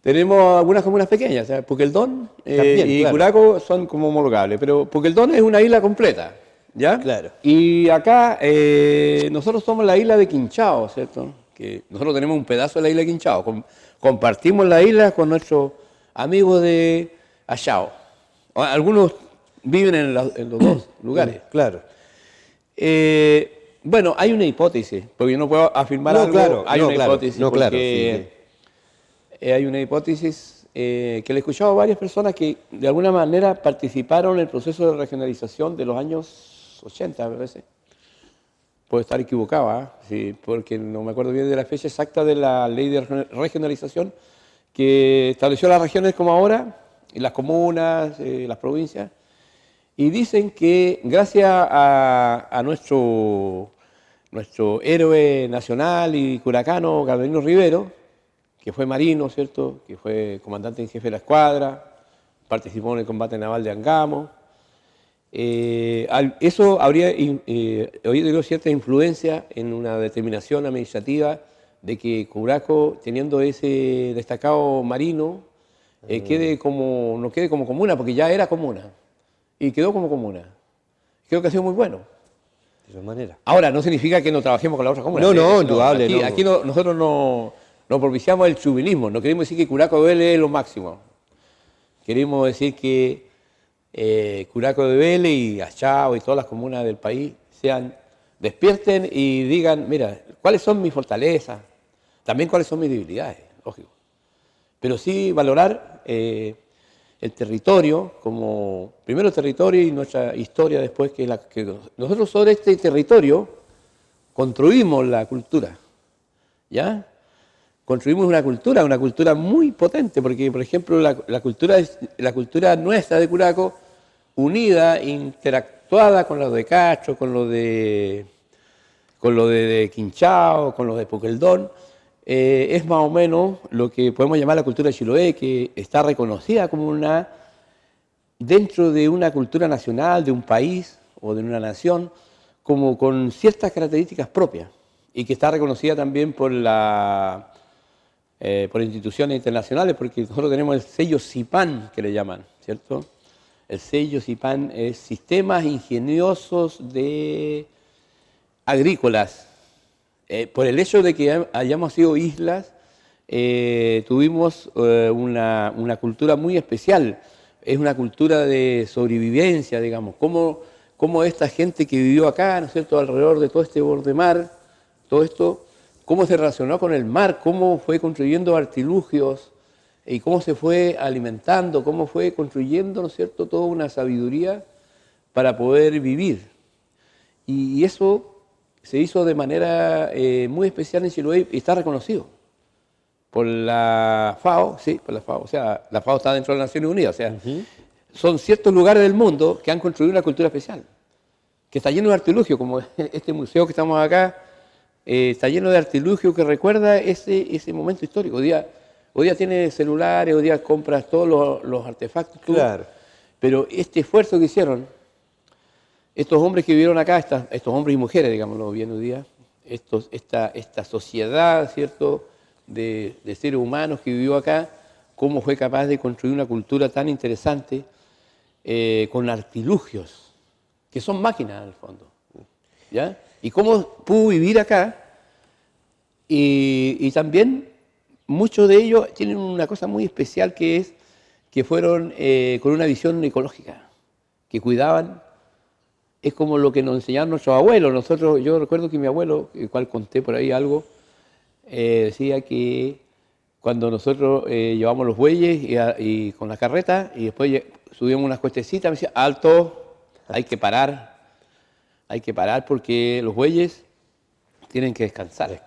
tenemos algunas comunas pequeñas, ¿sabes? Puqueldón y claro. Curaco son como homologables, pero Puqueldón es una isla completa, ¿ya? Claro. Y acá nosotros somos la isla de Quinchao, ¿cierto? Que nosotros tenemos un pedazo de la isla de Quinchao, compartimos la isla con nuestros amigos de Chao. Algunos viven en los dos lugares. Claro. Bueno, hay una hipótesis, porque yo no puedo afirmar No, algo. claro, Hay no, una claro, hipótesis, no, claro, porque hay una hipótesis que le he escuchado a varias personas que de alguna manera participaron en el proceso de regionalización de los años 80, me parece. Puedo estar equivocado, ¿ah? Sí, porque no me acuerdo bien de la fecha exacta de la ley de regionalización que estableció las regiones como ahora, y las comunas, las provincias, y dicen que gracias a nuestro héroe nacional y curacano, Carolino Rivero, que fue marino, ¿cierto?, que fue comandante en jefe de la escuadra, participó en el combate naval de Angamo, eso habría oído cierta influencia en una determinación administrativa de que Curaco, teniendo ese destacado marino, no quede como comuna, porque ya era comuna, y quedó como comuna. Creo que ha sido muy bueno. De esa manera. Ahora, no significa que no trabajemos con la otra comuna. No, no, indudable. Aquí nosotros no propiciamos el chauvinismo, no queremos decir que Curaco de Vélez es lo máximo. Queremos decir que Curaco de Vélez y Achao y todas las comunas del país despierten y digan, mira, ¿cuáles son mis fortalezas? También cuáles son mis debilidades, lógico. Pero sí valorar el territorio como, primero el territorio y nuestra historia después, que nosotros sobre este territorio construimos la cultura, ¿ya? Construimos una cultura muy potente, porque, por ejemplo, la cultura nuestra de Curaco, unida, interactuada con lo de Castro, con lo de Quinchao, con lo de Puqueldón, es más o menos lo que podemos llamar la cultura de Chiloé, que está reconocida como dentro de una cultura nacional, de un país o de una nación, como con ciertas características propias, y que está reconocida también por instituciones internacionales, porque nosotros tenemos el sello CIPAN, que le llaman, ¿cierto? El sello CIPAN es Sistemas Ingeniosos Agrícolas. Por el hecho de que hayamos sido islas, tuvimos una cultura muy especial. Es una cultura de sobrevivencia, digamos. Cómo esta gente que vivió acá, ¿no es cierto?, alrededor de todo este borde mar, todo esto, cómo se relacionó con el mar, cómo fue construyendo artilugios y cómo se fue alimentando, cómo fue construyendo, ¿no es cierto?, toda una sabiduría para poder vivir. Y eso se hizo de manera muy especial en Chiloé y está reconocido por la FAO, sí, por la FAO. O sea, la FAO está dentro de las Naciones Unidas. O sea, son ciertos lugares del mundo que han construido una cultura especial, que está lleno de artilugios, como este museo que estamos acá, está lleno de artilugios que recuerda ese momento histórico. Hoy día tienes celulares, hoy día compras todos los artefactos. Claro. Pero este esfuerzo que hicieron estos hombres que vivieron acá, estos hombres y mujeres, digámoslo bien hoy día, esta sociedad, ¿cierto?, de seres humanos que vivió acá, cómo fue capaz de construir una cultura tan interesante con artilugios, que son máquinas en el fondo, ¿ya? Y cómo pudo vivir acá, y también muchos de ellos tienen una cosa muy especial, que es que fueron con una visión ecológica, que cuidaban. Es como lo que nos enseñaron nuestros abuelos. Yo recuerdo que mi abuelo, el cual conté por ahí algo, decía que cuando nosotros llevamos los bueyes y con la carreta y después subíamos unas cuestecitas, me decía, alto, hay que parar porque los bueyes tienen que descansar.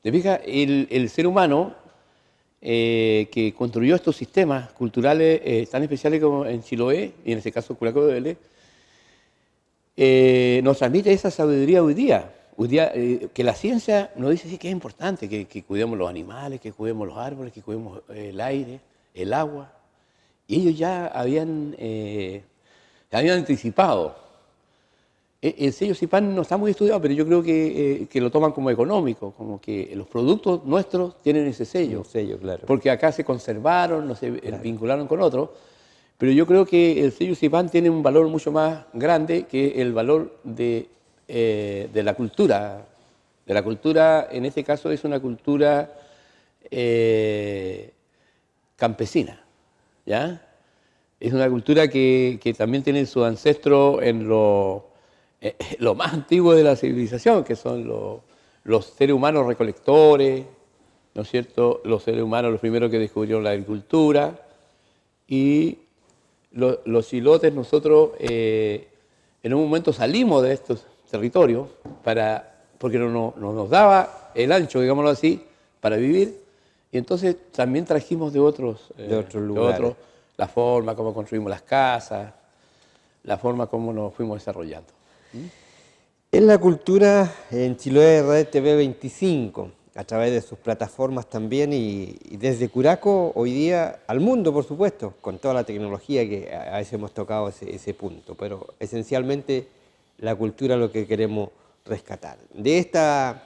¿Te fijas? El ser humano que construyó estos sistemas culturales tan especiales como en Chiloé, y en este caso Curaco de Vélez, nos transmite esa sabiduría hoy día. Que la ciencia nos dice sí, que es importante que cuidemos los animales, que cuidemos los árboles, que cuidemos el aire, el agua. Y ellos ya habían anticipado. El sello CIPAN no está muy estudiado, pero yo creo que lo toman como económico, como que los productos nuestros tienen ese sello. Un sello, claro. Porque acá se conservaron, no se vincularon con otros. Pero yo creo que el sello CIPAN tiene un valor mucho más grande que el valor de la cultura. De la cultura, en este caso, es una cultura campesina. ¿ya? Es una cultura que también tiene su ancestro en lo más antiguo de la civilización, que son los seres humanos recolectores, ¿no es cierto? Los seres humanos los primeros que descubrieron la agricultura y los chilotes nosotros en un momento salimos de estos territorios porque no nos daba el ancho, digámoslo así, para vivir y entonces también trajimos De otros lugares. la forma como construimos las casas, la forma como nos fuimos desarrollando. Es la cultura en Chiloé Red TV 25, a través de sus plataformas también y desde Curaco hoy día al mundo, por supuesto, con toda la tecnología que a veces hemos tocado ese punto, pero esencialmente la cultura es lo que queremos rescatar. De esta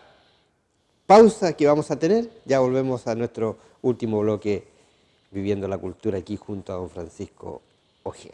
pausa que vamos a tener, ya volvemos a nuestro último bloque viviendo la cultura aquí junto a don Francisco Ojeda.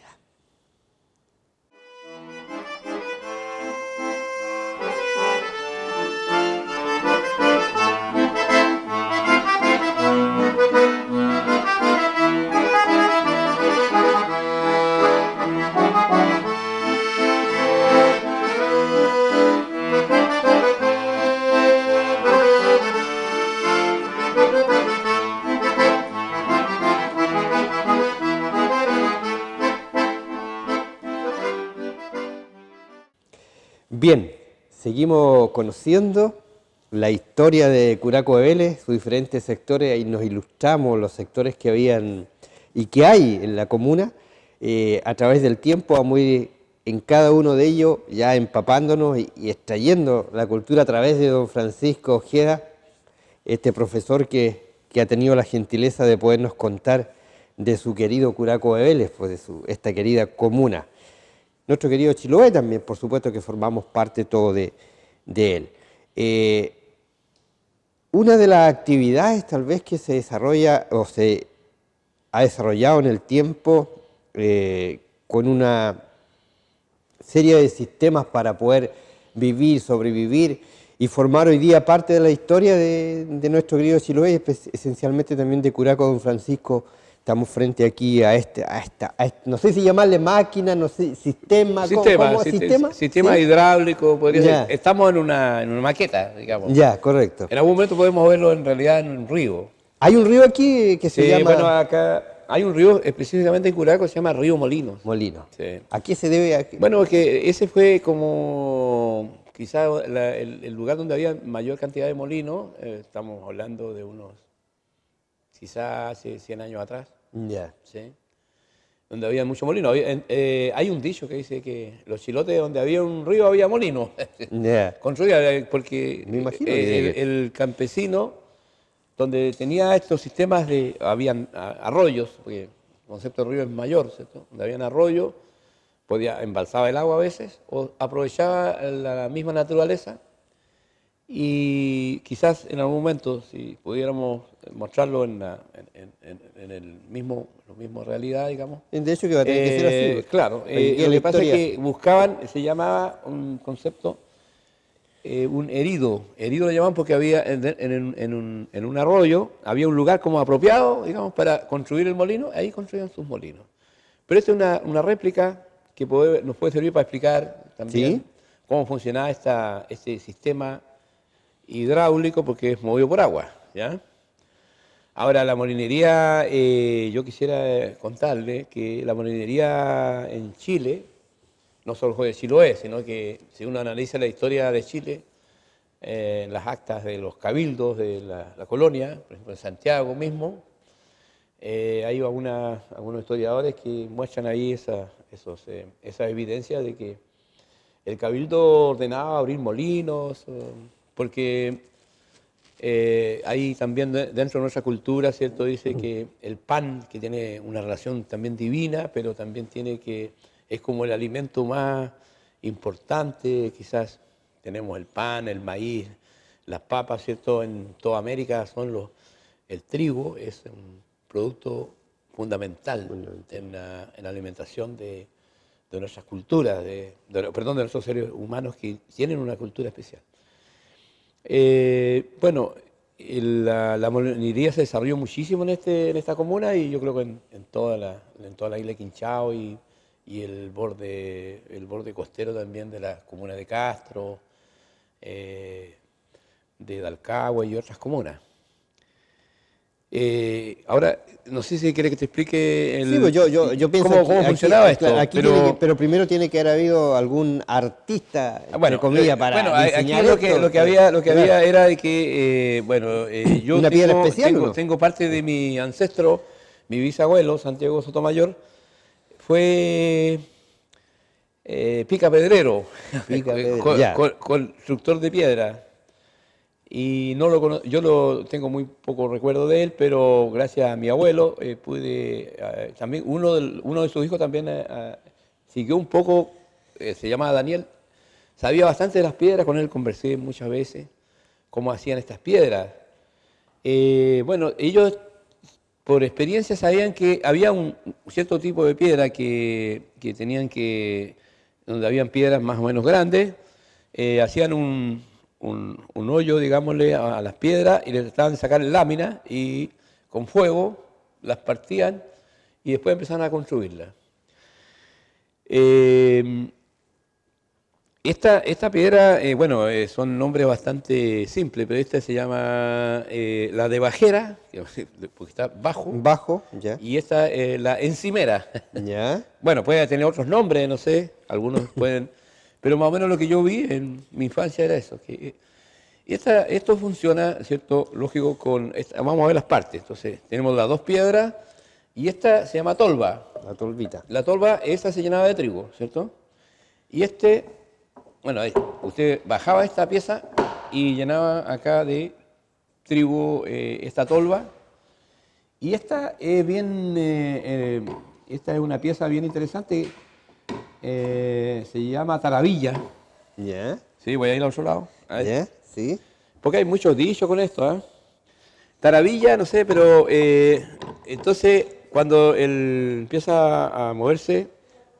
Bien, seguimos conociendo la historia de Curaco de Vélez, sus diferentes sectores, y nos ilustramos los sectores que habían y que hay en la comuna. A través del tiempo vamos a ir en cada uno de ellos ya empapándonos y extrayendo la cultura a través de don Francisco Ojeda, este profesor que ha tenido la gentileza de podernos contar de su querido Curaco de Vélez, pues de esta querida comuna. Nuestro querido Chiloé también, por supuesto que formamos parte todo de él. Una de las actividades tal vez que se desarrolla o se ha desarrollado en el tiempo con una serie de sistemas para poder vivir, sobrevivir y formar hoy día parte de la historia de nuestro querido Chiloé, esencialmente también de Curaco don Francisco. Estamos frente aquí a no sé si llamarle máquina, no sé, sistema. Sistema ¿Sí? hidráulico, podría ser. Estamos en una maqueta, digamos. Ya, correcto. En algún momento podemos verlo en realidad en un río. Hay un río aquí que se llama... Bueno, acá hay un río específicamente en Curaco que se llama Río Molinos. Molino. Sí. ¿A qué se debe? Bueno, que ese fue como quizá el lugar donde había mayor cantidad de molinos. Estamos hablando de unos, quizá hace 100 años atrás. Ya. ¿Sí? Donde había mucho molino. Hay un dicho que dice que los chilotes donde había un río había molino. Ya. Construía, porque Me imagino el campesino, donde tenía estos sistemas habían arroyos, porque el concepto de río es mayor, ¿cierto? Donde habían arroyos, embalsaba el agua a veces, o aprovechaba la misma naturaleza, y quizás en algún momento, si pudiéramos mostrarlo en la misma realidad, digamos. De hecho, que va a tener que ser así. Claro, lo que pasa es que buscaban, se llamaba un concepto, un herido. Herido lo llamaban porque había en un arroyo, había un lugar como apropiado, digamos, para construir el molino, ahí construían sus molinos. Pero esta es una réplica que nos puede servir para explicar también cómo funcionaba este sistema hidráulico, porque es movido por agua, ¿ya? Ahora, la molinería, yo quisiera contarle que la molinería en Chile, no solo fue de Chiloé, sino que si uno analiza la historia de Chile, las actas de los cabildos de la colonia, por ejemplo en Santiago mismo, hay algunos historiadores que muestran ahí esa evidencia de que el cabildo ordenaba abrir molinos, porque hay también dentro de nuestra cultura, ¿cierto? Dice que el pan, que tiene una relación también divina, pero también es como el alimento más importante, quizás tenemos el pan, el maíz, las papas, ¿cierto? En toda América el trigo es un producto fundamental en la alimentación de nuestras culturas, de nuestros seres humanos que tienen una cultura especial. Bueno, la molinería se desarrolló muchísimo en esta comuna y yo creo que en toda la isla de Quinchao y el borde costero también de la comuna de Castro, de Dalcahue y otras comunas. Ahora, no sé si quiere que te explique Sí, pues yo pienso cómo funcionaba esto, claro, aquí pero primero tiene que haber habido algún artista, entre comillas, para aquí diseñar lo que había claro. era de que, yo ¿Una piedra especial o no? tengo parte de mi ancestro, mi bisabuelo, Santiago Sotomayor, fue picapedrero, Pica, ya. constructor de piedra. Y yo tengo muy poco recuerdo de él, pero gracias a mi abuelo pude, también uno de sus hijos también siguió un poco, se llamaba Daniel, sabía bastante de las piedras, con él conversé muchas veces, cómo hacían estas piedras. Bueno, ellos por experiencia sabían que había un cierto tipo de piedra que tenían donde habían piedras más o menos grandes, hacían un hoyo, digámosle, a las piedras y le trataban de sacar láminas y con fuego las partían y después empezaron a construirlas. Esta piedra, son nombres bastante simples, pero esta se llama la de bajera, porque está bajo, Bajo, ya. y esta la encimera. Ya. Bueno, puede tener otros nombres, no sé, algunos pueden, pero más o menos lo que yo vi en mi infancia era eso. Esto funciona, ¿cierto? Lógico, vamos a ver las partes. Entonces, tenemos las dos piedras y esta se llama tolva. La tolvita. La tolva, esta se llenaba de trigo, ¿cierto? Y bueno, ahí, usted bajaba esta pieza y llenaba acá de trigo esta tolva. Y esta es una pieza bien interesante, se llama taravilla. Ya. Sí, voy a ir al otro lado. Ahí. Ya, sí. Porque hay muchos dichos con esto, ¿eh? Taravilla, no sé, pero entonces cuando él empieza a moverse,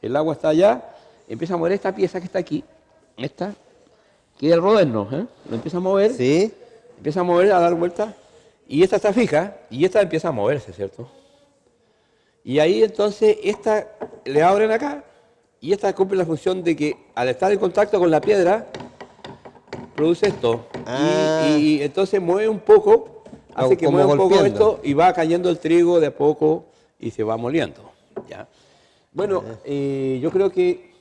el agua está allá, empieza a mover esta pieza que está aquí, esta, que es el roderno, ¿eh? Lo empieza a mover, Sí. empieza a mover, a dar vueltas, y esta está fija, y esta empieza a moverse, ¿cierto? Y ahí entonces esta le abren acá, y esta cumple la función de que al estar en contacto con la piedra, produce esto. Ah. Y entonces mueve un poco, hace que Como mueva un poco golpeando. esto y va cayendo el trigo de a poco y se va moliendo. ¿Ya? Bueno, yo creo que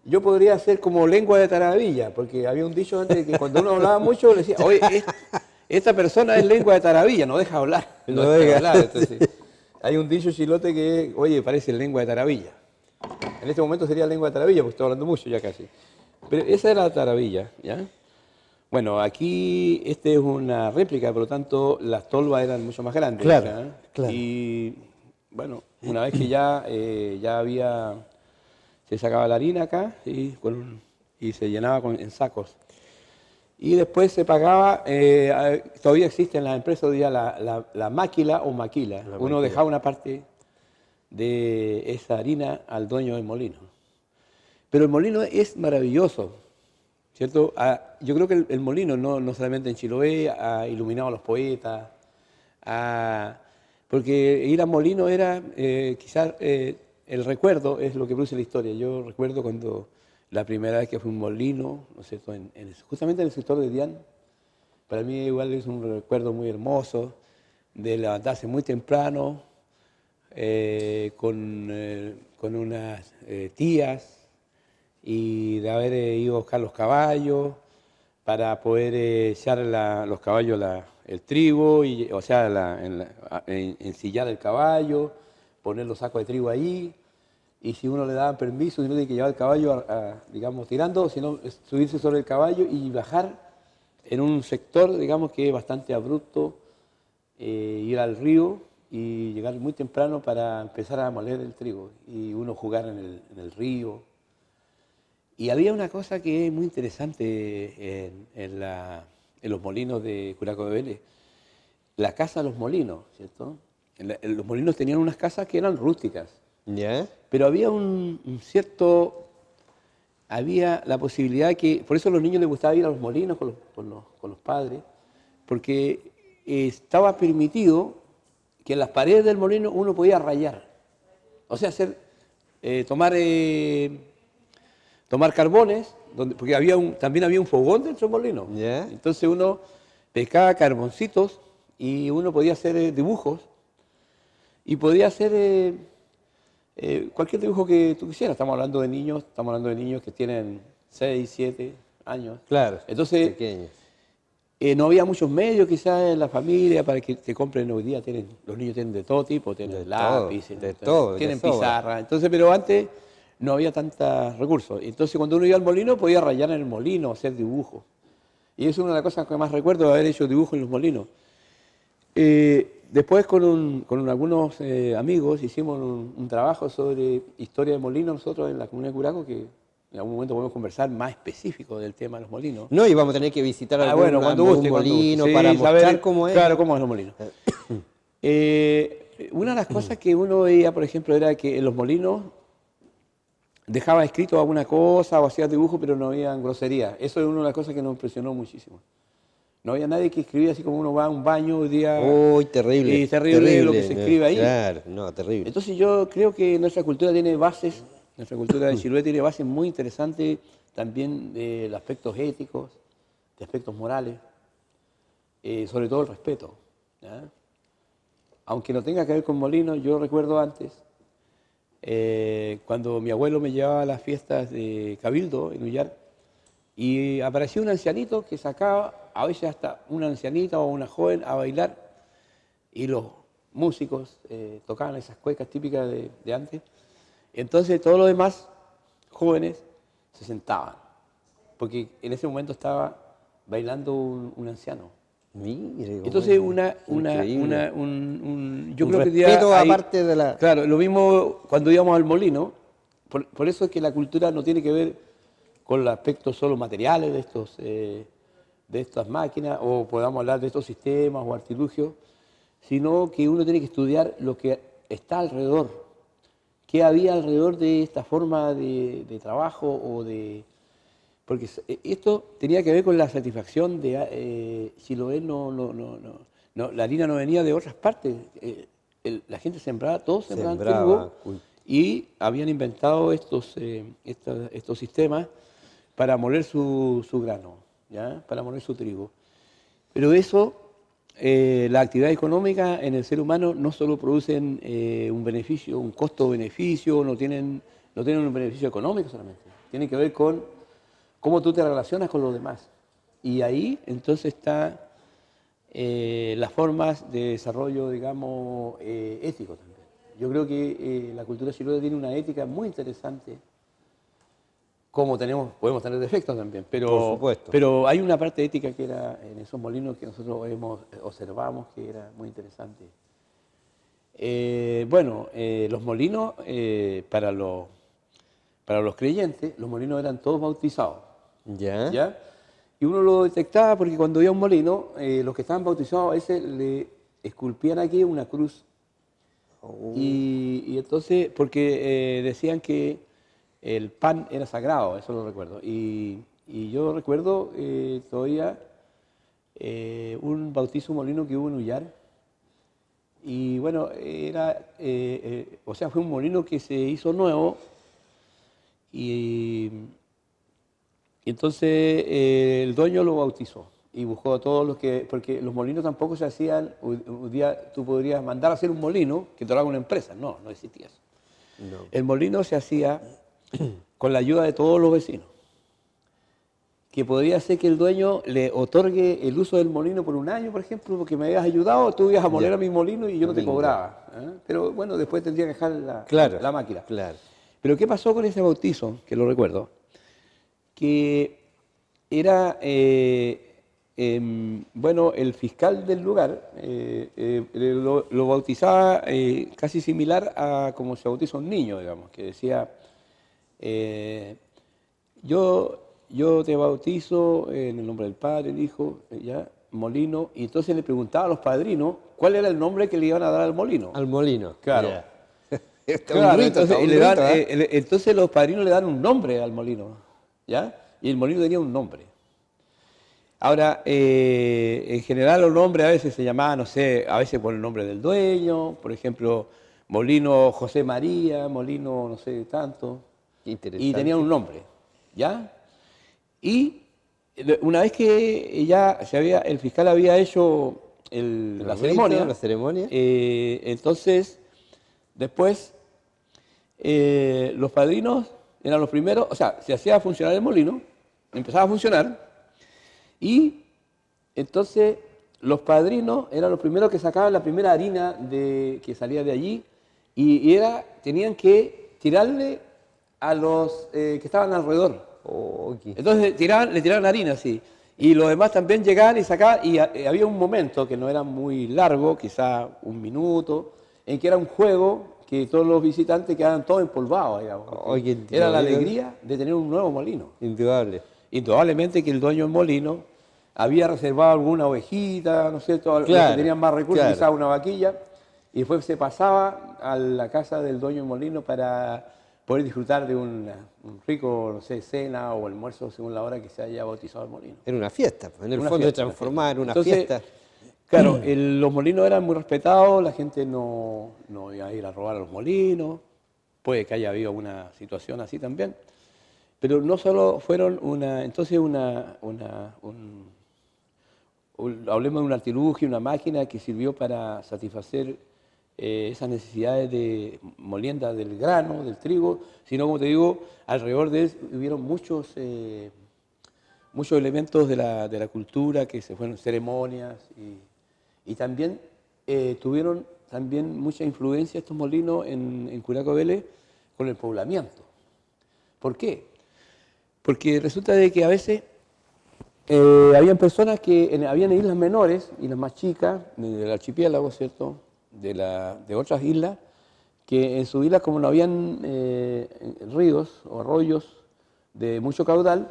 yo podría hacer como lengua de taravilla, porque había un dicho antes de que cuando uno hablaba mucho le decía, oye, esta persona es lengua de taravilla, no deja hablar. No No deja deja. hablar. Entonces, hay un dicho chilote que, oye, parece lengua de taravilla. En este momento sería lengua de taravilla, porque estoy hablando mucho ya casi. Pero esa era la taravilla, ¿ya? Bueno, aquí es una réplica, por lo tanto las tolvas eran mucho más grandes. Claro, ¿ya? claro. Y bueno, una vez que se sacaba la harina acá y se llenaba en sacos. Y después se pagaba, todavía existe en las empresas hoy día la máquila o maquila. Uno dejaba una parte de esa harina al dueño del molino. Pero el molino es maravilloso, ¿cierto? Yo creo que el molino, no solamente en Chiloé, ha iluminado a los poetas, porque ir a molino era, quizás, el recuerdo es lo que produce la historia. Yo recuerdo cuando la primera vez que fui a un molino, ¿no es cierto? Justamente en el sector de Dián, para mí igual es un recuerdo muy hermoso de levantarse muy temprano con unas tías y de haber ido a buscar los caballos para poder echar los caballos el trigo, o sea, ensillar el caballo, poner los sacos de trigo ahí, y si uno le daba permiso, si no tiene que llevar el caballo, digamos, tirando, sino subirse sobre el caballo y bajar en un sector, digamos, que es bastante abrupto, ir al río y llegar muy temprano para empezar a moler el trigo, y uno jugar en el río. Y había una cosa que es muy interesante en los molinos de Curaco de Vélez, la casa de los molinos, ¿cierto? Los molinos tenían unas casas que eran rústicas, ¿Ya? pero había la posibilidad que, por eso a los niños les gustaba ir a los molinos con los padres, porque estaba permitido que en las paredes del molino uno podía rayar. O sea, tomar carbones, porque también había un fogón dentro del molino. ¿Ya? Entonces uno pescaba carboncitos y uno podía hacer dibujos y podía hacer cualquier dibujo que tú quisieras. Estamos hablando de niños que tienen 6, 7 años. Claro, Entonces, pequeños. no había muchos medios quizás en la familia para que te compren hoy día. Los niños tienen de todo tipo, tienen De lápices, todo, de todo, tienen de sobra. pizarra. Entonces, pero antes no había tantos recursos. Entonces, cuando uno iba al molino, podía rayar en el molino, hacer dibujos. Y eso es una de las cosas que más recuerdo de haber hecho dibujos en los molinos. Después con algunos amigos hicimos un trabajo sobre historia de molinos nosotros en la comunidad de Curacao, que en algún momento podemos conversar más específico del tema de los molinos. No, y vamos a tener que visitar Bueno, algún molino Sí, para mostrar saber, cómo es. claro, cómo es los molinos. Una de las cosas que uno veía, por ejemplo, era que en los molinos dejaba escrito alguna cosa o hacía dibujo, pero no había grosería. Eso es una de las cosas que nos impresionó muchísimo. No había nadie que escribía así como uno va a un baño hoy día. Uy, terrible. Y terrible lo que se escribe ahí. Claro, no, terrible. Entonces yo creo que nuestra cultura tiene bases, nuestra cultura de Chiloé tiene bases muy interesantes también de aspectos éticos, de aspectos morales, sobre todo el respeto. ¿Ya? Aunque no tenga que ver con molinos, yo recuerdo antes, cuando mi abuelo me llevaba a las fiestas de Cabildo en Ullar, y aparecía un ancianito que sacaba, a veces hasta una ancianita o una joven, a bailar, y los músicos tocaban esas cuecas típicas de antes. Entonces todos los demás jóvenes se sentaban, porque en ese momento estaba bailando un anciano. Mire, Entonces increíble. yo Un creo que respeto ahí, aparte de la... claro, lo mismo cuando íbamos al molino, por eso es que la cultura no tiene que ver con los aspectos solo materiales de estas máquinas, o podamos hablar de estos sistemas o artilugios, sino que uno tiene que estudiar lo que está alrededor, qué había alrededor de esta forma de trabajo porque esto tenía que ver con la satisfacción de Chiloé, la harina no venía de otras partes, la gente sembraba, todos sembraban trigo y habían inventado estos sistemas para moler su grano, ¿ya? Para moler su trigo. Pero eso, la actividad económica en el ser humano no solo producen un beneficio, un costo-beneficio, no tienen un beneficio económico solamente, tiene que ver con cómo tú te relacionas con los demás. Y ahí entonces están las formas de desarrollo, digamos, ético también. Yo creo que la cultura chilote tiene una ética muy interesante, como podemos tener defectos también, Por supuesto. pero hay una parte ética que era en esos molinos que nosotros observamos que era muy interesante. Los molinos, para los creyentes, los molinos eran todos bautizados. ¿Ya? ¿Ya? Y uno lo detectaba porque cuando había un molino, los que estaban bautizados a veces le esculpían aquí una cruz. Y entonces, porque decían que el pan era sagrado, eso lo recuerdo. Y yo recuerdo todavía un bautizo molino que hubo en Ullar. Y bueno, fue un molino que se hizo nuevo. Y entonces el dueño lo bautizó y buscó a todos los que, porque los molinos tampoco se hacían, un día tú podrías mandar a hacer un molino que te lo haga una empresa, no existía eso. No. El molino se hacía con la ayuda de todos los vecinos, que podría ser que el dueño le otorgue el uso del molino por un año, por ejemplo, porque me habías ayudado, tú ibas a moler a mi molino y yo no te cobraba. Pero bueno, después tendría que dejar la máquina. Claro. Pero ¿qué pasó con ese bautizo? Que lo recuerdo. Que era, el fiscal del lugar lo bautizaba casi similar a como se bautiza un niño, digamos, que decía, yo te bautizo en el nombre del Padre, el Hijo, ya, molino, y entonces le preguntaba a los padrinos cuál era el nombre que le iban a dar al molino. Al molino. Claro. Yeah. Claro, entonces los padrinos le dan un nombre al molino, ¿ya? Y el molino tenía un nombre. Ahora, en general los nombres a veces se llamaban, no sé, a veces por el nombre del dueño, por ejemplo, Molino José María, Molino no sé tanto, y tenían un Interesante. nombre, ¿ya? Y una vez que ya el fiscal había hecho la Los ritos, ceremonia, la ceremonia. entonces después los padrinos eran los primeros, o sea, se hacía funcionar el molino, empezaba a funcionar, y entonces los padrinos eran los primeros que sacaban la primera harina que salía de allí, tenían que tirarle a los que estaban alrededor. Oh, ok. Entonces le tiraban harina, sí. Y los demás también llegaban y sacaban, y había un momento que no era muy largo, quizá un minuto, en que era un juego que todos los visitantes quedaban todos empolvados, digamos, porque Oye, era la alegría de tener un nuevo molino. indudable. Indudablemente que el dueño del molino había reservado alguna ovejita, ¿no es cierto? Los que Claro, tenían más recursos, claro. quizás una vaquilla, y después se pasaba a la casa del dueño del molino para poder disfrutar de un rico, no sé, cena o almuerzo según la hora que se haya bautizado el molino. Era una fiesta, pues, en el Una fondo se fiesta, una fiesta. transformaba en una Entonces, fiesta. claro, los molinos eran muy respetados, la gente no iba a ir a robar a los molinos, puede que haya habido una situación así también, pero no solo fueron hablemos de un artilugio, una máquina que sirvió para satisfacer esas necesidades de molienda del grano, del trigo, sino, como te digo, alrededor de él hubieron muchos elementos de la cultura que se fueron ceremonias y también tuvieron también mucha influencia estos molinos en Curaco Vélez con el poblamiento. ¿Por qué? Porque resulta de que a veces habían personas habían islas menores, islas más chicas, del archipiélago, ¿cierto? De otras islas, que en sus islas, como no habían ríos o arroyos de mucho caudal,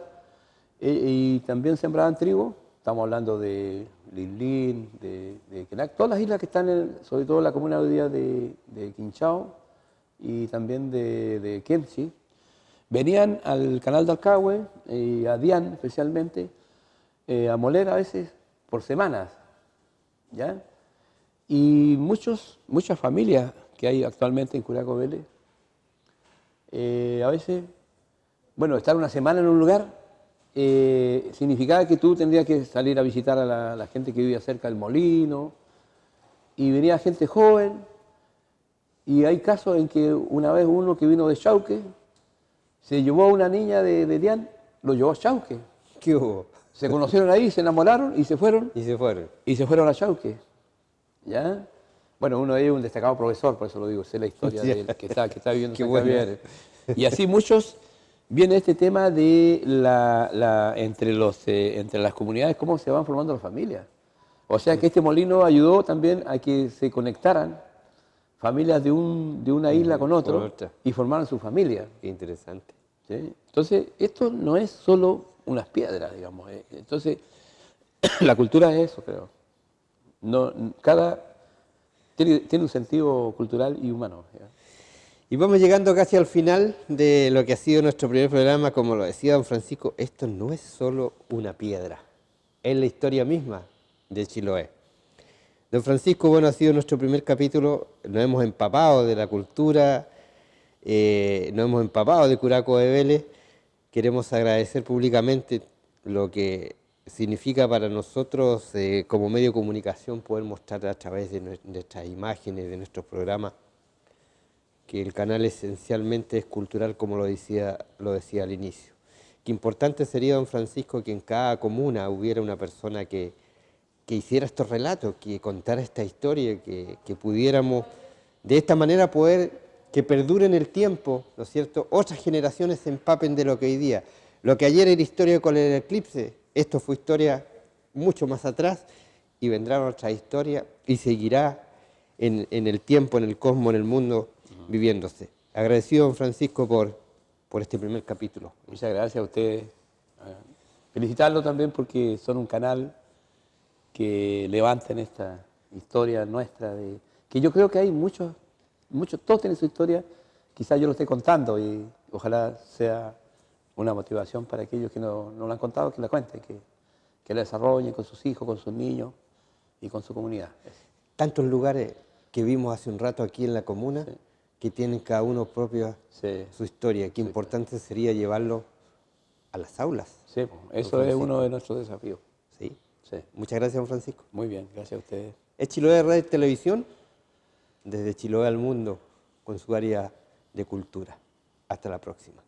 y también sembraban trigo, estamos hablando de Lilín, de Quenac, todas las islas que están, sobre todo la comuna hoy día de Quinchao y también de Kemchi, venían al canal de Alcagüe y a Dián especialmente, a moler a veces por semanas, ¿ya? Y muchas familias que hay actualmente en Curaco Vélez, a veces, bueno, estar una semana en un lugar significaba que tú tendrías que salir a visitar a la gente que vivía cerca del molino, y venía gente joven, y hay casos en que una vez uno que vino de Chauque se llevó a una niña de Dián, lo llevó a Chauque. ¿Qué hubo? Se conocieron ahí, se enamoraron y se fueron. Y se fueron. Y se fueron a Chauque. ¿Ya? Bueno, uno de ellos es un destacado profesor, por eso lo digo, sé la historia de él, que está viviendo Qué en San bueno. Javier. Y así muchos, viene este tema de entre las comunidades, cómo se van formando las familias. O sea que este molino ayudó también a que se conectaran familias de una isla con Con otro otra. y formaran su familia. Qué interesante. ¿Sí? Entonces, esto no es solo unas piedras, digamos. Entonces, la cultura es eso, creo. No, tiene un sentido cultural y humano. ¿Ya? Y vamos llegando casi al final de lo que ha sido nuestro primer programa. Como lo decía don Francisco, esto no es solo una piedra, es la historia misma de Chiloé. Don Francisco, bueno, ha sido nuestro primer capítulo, nos hemos empapado de la cultura, nos hemos empapado de Curaco de Vélez. Queremos agradecer públicamente lo que significa para nosotros como medio de comunicación poder mostrar a través de nuestras imágenes, de nuestros programas, que el canal esencialmente es cultural, como lo decía al inicio. Qué importante sería, don Francisco, que en cada comuna hubiera una persona que hiciera estos relatos, que contara esta historia, que pudiéramos de esta manera poder que perduren el tiempo, ¿no es cierto? Otras generaciones se empapen de lo que hoy día. Lo que ayer era historia con el eclipse, esto fue historia mucho más atrás y vendrán otras historias y seguirá en el tiempo, en el cosmos, en el mundo viviéndose. Agradecido, don Francisco, por este primer capítulo. Muchas gracias a ustedes. Felicitarlo también porque son un canal que levantan esta historia nuestra, que yo creo que hay muchos, todos tienen su historia, quizás yo lo esté contando y ojalá sea una motivación para aquellos que no lo han contado, que la cuenten, que la desarrollen con sus hijos, con sus niños y con su comunidad. Tantos lugares que vimos hace un rato aquí en la comuna, Sí. que tienen cada uno propio Sí. su historia. Qué importante sería llevarlo a las aulas. Sí, pues, Don eso es Francisco. uno de nuestros desafíos. Sí. Sí. Muchas gracias, don Francisco. Muy bien, gracias a ustedes. Es Chiloé Radio y Televisión, desde Chiloé al mundo, con su área de cultura. Hasta la próxima.